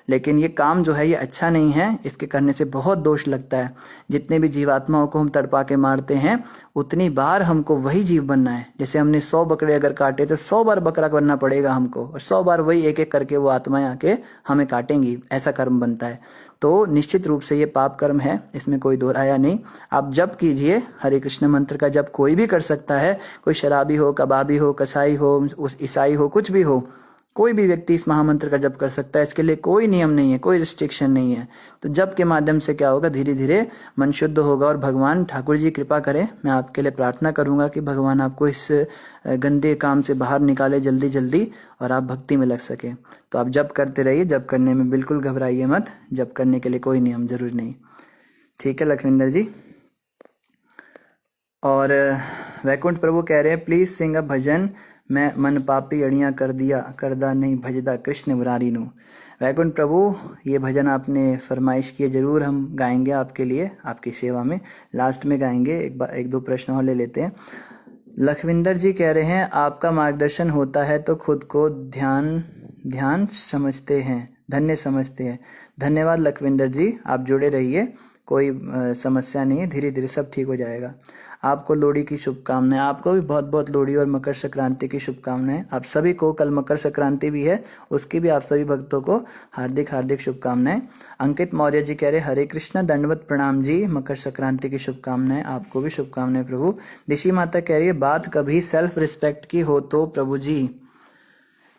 लेकिन ये काम जो है ये अच्छा नहीं है, इसके करने से बहुत दोष लगता है। जितने भी जीवात्माओं को हम तड़पा के मारते हैं उतनी बार हमको वही जीव बनना है। जैसे हमने 100 बकरे अगर काटे तो 100 बार बकरा बनना पड़ेगा हमको, और 100 बार वही एक एक करके वो आत्माएं आके हमें काटेंगी, ऐसा कर्म बनता है। तो निश्चित रूप से ये पाप कर्म है, इसमें कोई दो राया नहीं। आप जप कीजिए, हरे कृष्ण मंत्र का जप कोई भी कर सकता है, कोई शराबी हो, कबाबी हो, कसाई हो, उस ईसाई हो, कुछ भी हो, कोई भी व्यक्ति इस महामंत्र का जप कर सकता है। इसके लिए कोई नियम नहीं है, कोई रिस्ट्रिक्शन नहीं है। तो जप के माध्यम से क्या होगा, धीरे धीरे मन शुद्ध होगा और भगवान ठाकुर जी कृपा करें। मैं आपके लिए प्रार्थना करूंगा कि भगवान आपको इस गंदे काम से बाहर निकाले जल्दी जल्दी और आप भक्ति में लग सके। तो आप जप करते रहिए, जप करने में बिल्कुल घबराइए मत, जप करने के लिए कोई नियम जरूर नहीं। ठीक है लखविंदर जी। और वैकुंठ प्रभु कह रहे हैं प्लीज सिंग अ भजन, मैं मन पापी अड़ियाँ कर दिया, करदा नहीं भजदा कृष्ण मुरारी नू। वैकुंठ प्रभु ये भजन आपने फरमाइश किए, जरूर हम गाएंगे आपके लिए, आपकी सेवा में। लास्ट में गाएंगे, एक दो प्रश्न और ले लेते हैं। लखविंदर जी कह रहे हैं आपका मार्गदर्शन होता है तो खुद को ध्यान समझते हैं, धन्य समझते हैं। धन्यवाद लखविंदर जी, आप जुड़े रहिए, कोई समस्या नहीं है, धीरे धीरे सब ठीक हो जाएगा। आपको लोहड़ी की शुभकामनाएं, आपको भी बहुत बहुत लोहड़ी और मकर संक्रांति की शुभकामनाएं। आप सभी को, कल मकर संक्रांति भी है, उसकी भी आप सभी भक्तों को हार्दिक हार्दिक शुभकामनाएं। अंकित मौर्य जी कह रहे हरे कृष्णा, दंडवत प्रणाम जी, मकर संक्रांति की शुभकामनाएं। आपको भी शुभकामनाएं प्रभु। दिशी माता कह रही है बात कभी सेल्फ रिस्पेक्ट की हो तो प्रभु जी।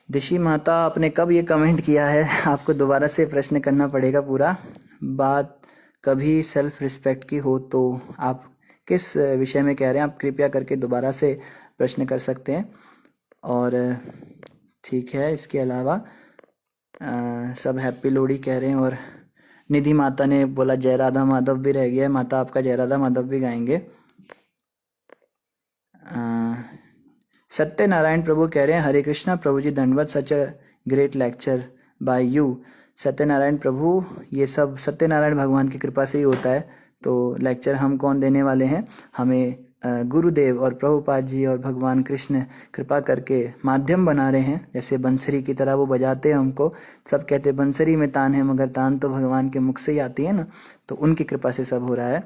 दिशी माता आपने कब ये कमेंट किया है, आपको दोबारा से प्रश्न करना पड़ेगा पूरा। बात कभी सेल्फ रिस्पेक्ट की हो तो आप किस विषय में कह रहे हैं, आप कृपया करके दोबारा से प्रश्न कर सकते हैं। और ठीक है, इसके अलावा सब हैप्पी लोहड़ी कह रहे हैं। और निधि माता ने बोला जय राधा माधव भी रह गया है, माता आपका जय राधा माधव भी गाएंगे। सत्यनारायण प्रभु कह रहे हैं हरे कृष्णा प्रभु जी, दंडवत, such a great lecture by you. Satyanarayan Prabhu, ये सब सत्यनारायण भगवान की कृपा से ही होता है। तो लेक्चर हम कौन देने वाले हैं, हमें गुरुदेव और प्रभुपाद जी और भगवान कृष्ण कृपा करके माध्यम बना रहे हैं। जैसे बंसरी की तरह वो बजाते हैं हमको, सब कहते बंसरी में तान है मगर तान तो भगवान के मुख से ही आती है ना, तो उनकी कृपा से सब हो रहा है।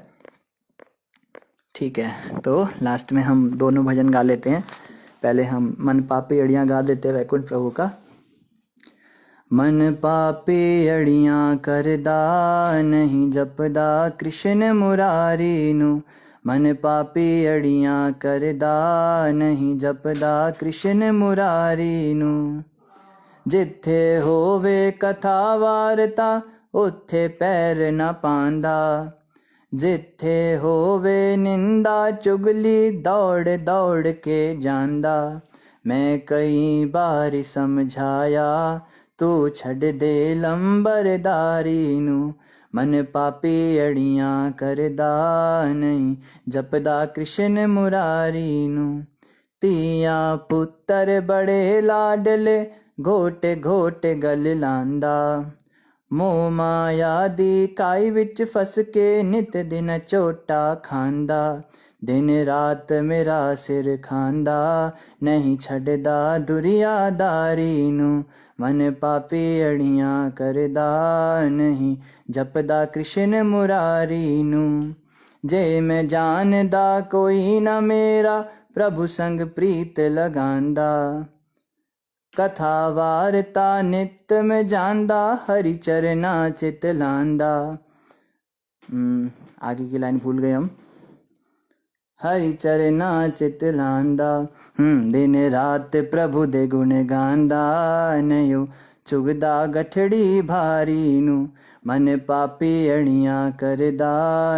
ठीक है, तो लास्ट में हम दोनों भजन गा लेते हैं। पहले हम मन पापी अड़ियाँ गा देते हैं वैकुंठ प्रभु का। मन पापी अड़ियाँ करदा नहीं जपदा कृष्ण मुरारी नू, मन पापी अड़ियाँ करदा नहीं जपदा कृष्ण मुरारी नू। जिथे होवे कथा वार्ता उत्थे पैर न पांदा, जिथे होवे निंदा चुगली दौड़ दौड़ के जांदा। मैं कई बार समझाया तू छड़ दे लंबरदारी नू, मन पापी अड़ियाँ करदा नहीं जपदा कृष्ण मुरारी नू। तिया पुत्तर बड़े लाडले घोटे घोटे गल लांदा, मोह माया दी काई विच फस के नित दिन झोटा खांदा। दिन रात मेरा सिर खांदा नहीं छड़दा दुरियादारी नू, मन पापी अड़ियाँ करदा नहीं जपदा कृष्ण मुरारी नू। जे मैं जानदा कोई ना मेरा प्रभु संग प्रीत लगांदा, कथा वार्ता नित्य में जानदा, हरि चरना चित लांदा। आगे की लाइन भूल गए हम। हरि चरना चित लांदा, दिन रात प्रभु दे गुण गांदा। नयो चुगदा गठड़ी भारी नू, मन पापी अणिया करदा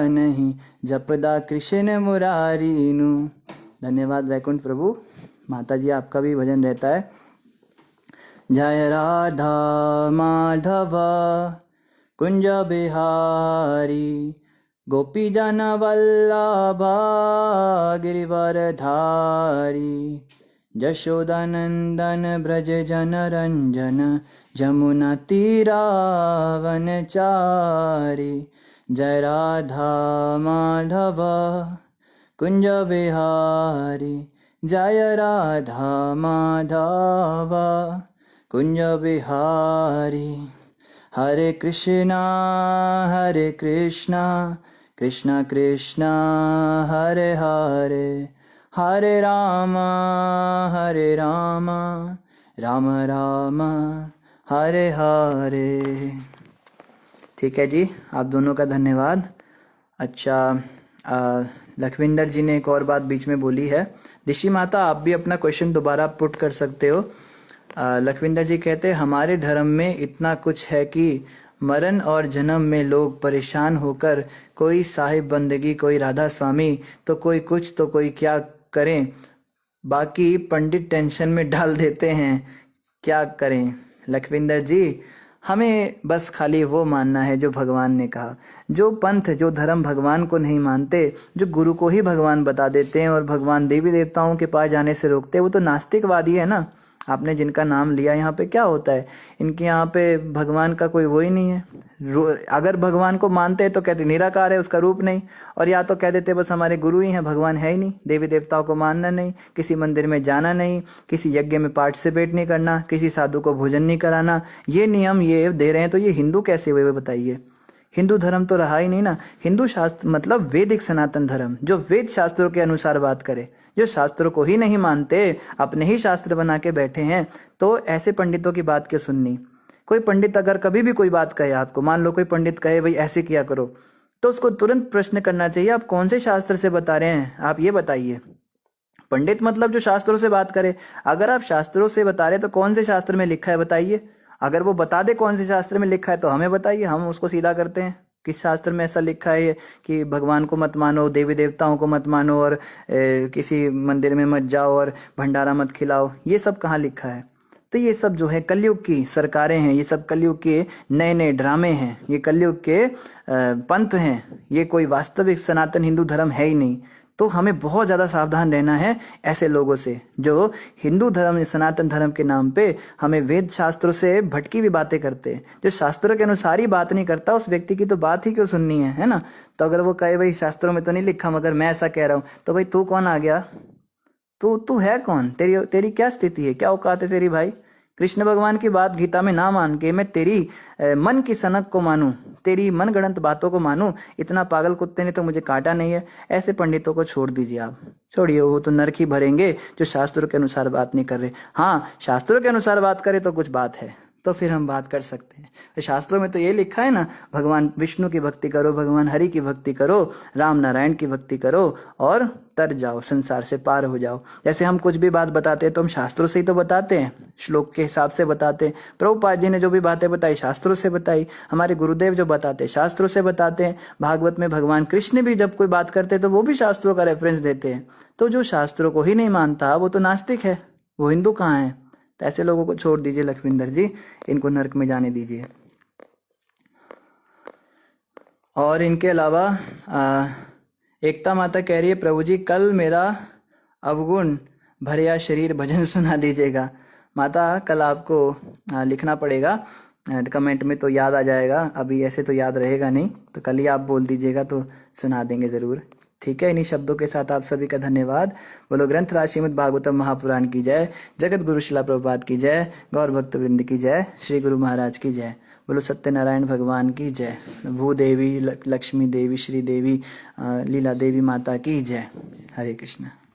नहीं, जपदा कृष्ण मुरारी नू। धन्यवाद वैकुंठ प्रभु। माता जी आपका भी भजन रहता है। जय राधा माधव कुंज बिहारी, गोपी जन वल्लभा गिरिवर धारी। यशोदानंदन ब्रज जन रंजन, जमुना तीरा वनचारी। जय राधा माधव कुंज बिहारी, जय राधा माधव कुंज बिहारी। हरे कृष्णा कृष्णा कृष्णा हरे हरे, हरे राम राम राम हरे हरे। ठीक है जी, आप दोनों का धन्यवाद। अच्छा, लखविंदर जी ने एक और बात बीच में बोली है। ऋषि माता आप भी अपना क्वेश्चन दोबारा पुट कर सकते हो। लखविंदर जी कहते हैं हमारे धर्म में इतना कुछ है कि मरण और जन्म में लोग परेशान होकर, कोई साहिब बंदगी, कोई राधा स्वामी, तो कोई कुछ, तो कोई क्या करें, बाकी पंडित टेंशन में डाल देते हैं, क्या करें। लखविंदर जी, हमें बस खाली वो मानना है जो भगवान ने कहा। जो पंथ, जो धर्म भगवान को नहीं मानते, जो गुरु को ही भगवान बता देते हैं और भगवान देवी देवताओं के पास जाने से रोकते हैं, वो तो नास्तिकवादी है ना। आपने जिनका नाम लिया, यहाँ पे क्या होता है, इनके यहाँ पे भगवान का कोई वो ही नहीं है। अगर भगवान को मानते हैं तो कहते निराकार है, उसका रूप नहीं, और या तो कह देते बस हमारे गुरु ही हैं, भगवान है ही नहीं। देवी देवताओं को मानना नहीं, किसी मंदिर में जाना नहीं, किसी यज्ञ में पार्टिसिपेट नहीं करना, किसी साधु को भोजन नहीं कराना, ये नियम ये दे रहे हैं, तो ये हिंदू कैसे हुए बताइए। हिंदू धर्म तो रहा ही नहीं ना। हिंदू शास्त्र मतलब वैदिक सनातन धर्म, जो वेद शास्त्रों के अनुसार बात करे। जो शास्त्रों को ही नहीं मानते, अपने ही शास्त्र बना के बैठे हैं, तो ऐसे पंडितों की बात क्यों सुननी। कोई पंडित अगर कभी भी कोई बात कहे आपको, मान लो कोई पंडित कहे भाई ऐसे किया करो, तो उसको तुरंत प्रश्न करना चाहिए, आप कौन से शास्त्र से बता रहे हैं, आप ये बताइए। पंडित मतलब जो शास्त्रों से बात करे। अगर आप शास्त्रों से बता रहे तो कौन से शास्त्र में लिखा है बताइए। अगर वो बता दे कौन से शास्त्र में लिखा है तो हमें बताइए, हम उसको सीधा करते हैं। किस शास्त्र में ऐसा लिखा है कि भगवान को मत मानो, देवी देवताओं को मत मानो, और किसी मंदिर में मत जाओ और भंडारा मत खिलाओ, ये सब कहाँ लिखा है। तो ये सब जो है कलयुग की सरकारें हैं, ये सब कलयुग के नए नए ड्रामे हैं, ये कलयुग के पंथ हैं, ये कोई वास्तविक सनातन हिंदू धर्म है ही नहीं। तो हमें बहुत ज़्यादा सावधान रहना है ऐसे लोगों से, जो हिंदू धर्म, सनातन धर्म के नाम पे हमें वेद शास्त्रों से भटकी हुई बातें करते हैं। जो शास्त्रों के अनुसार ही बात नहीं करता, उस व्यक्ति की तो बात ही क्यों सुननी है ना। तो अगर वो कहे भाई शास्त्रों में तो नहीं लिखा मगर मैं ऐसा कह रहा हूँ, तो भाई तू कौन आ गया, तू है कौन, तेरी क्या स्थिति है, क्या औकात है तेरी भाई। कृष्ण भगवान की बात गीता में ना मान के मैं तेरी मन की सनक को मानूं, तेरी मन गढ़ंत बातों को मानूं, इतना पागल कुत्ते ने तो मुझे काटा नहीं है। ऐसे पंडितों को छोड़ दीजिए, आप छोड़िए, वो तो नरक ही भरेंगे जो शास्त्रों के अनुसार बात नहीं कर रहे। हाँ, शास्त्रों के अनुसार बात करे तो कुछ बात है, तो फिर हम बात कर सकते हैं। तो शास्त्रों में तो ये लिखा है ना, भगवान विष्णु की भक्ति करो, भगवान हरि की भक्ति करो, राम नारायण की भक्ति करो और तर जाओ, संसार से पार हो जाओ। जैसे हम कुछ भी बात बताते हैं तो हम शास्त्रों से ही तो बताते हैं, श्लोक के हिसाब से बताते हैं। प्रभुपाद जी ने जो भी बातें बताई शास्त्रों से बताई, हमारे गुरुदेव जो बताते हैं शास्त्रों से बताते हैं। भागवत में भगवान कृष्ण भी जब कोई बात करते हैं तो वो भी शास्त्रों का रेफरेंस देते हैं। तो जो शास्त्रों को ही नहीं मानता वो तो नास्तिक है, वो हिंदू कहाँ है। तो ऐसे लोगों को छोड़ दीजिए लखविंदर जी, इनको नरक में जाने दीजिए। और इनके अलावा एकता माता कह रही है, प्रभु जी कल मेरा अवगुण भरिया शरीर भजन सुना दीजिएगा। माता कल आपको लिखना पड़ेगा कमेंट में, तो याद आ जाएगा, अभी ऐसे तो याद रहेगा नहीं, तो कल ही आप बोल दीजिएगा तो सुना देंगे ज़रूर। ठीक है, इन्हीं शब्दों के साथ आप सभी का धन्यवाद। बोलो ग्रंथराज श्रीमद् भागवतम महापुराण की जय, जगत गुरु शिला प्रभुपाद की जय, गौर भक्त वृंद की जय, श्री गुरु महाराज की जय। बोलो सत्यनारायण भगवान की जय, भूदेवी, लक्ष्मी देवी, श्री देवी, लीला देवी माता की जय। हरे कृष्ण।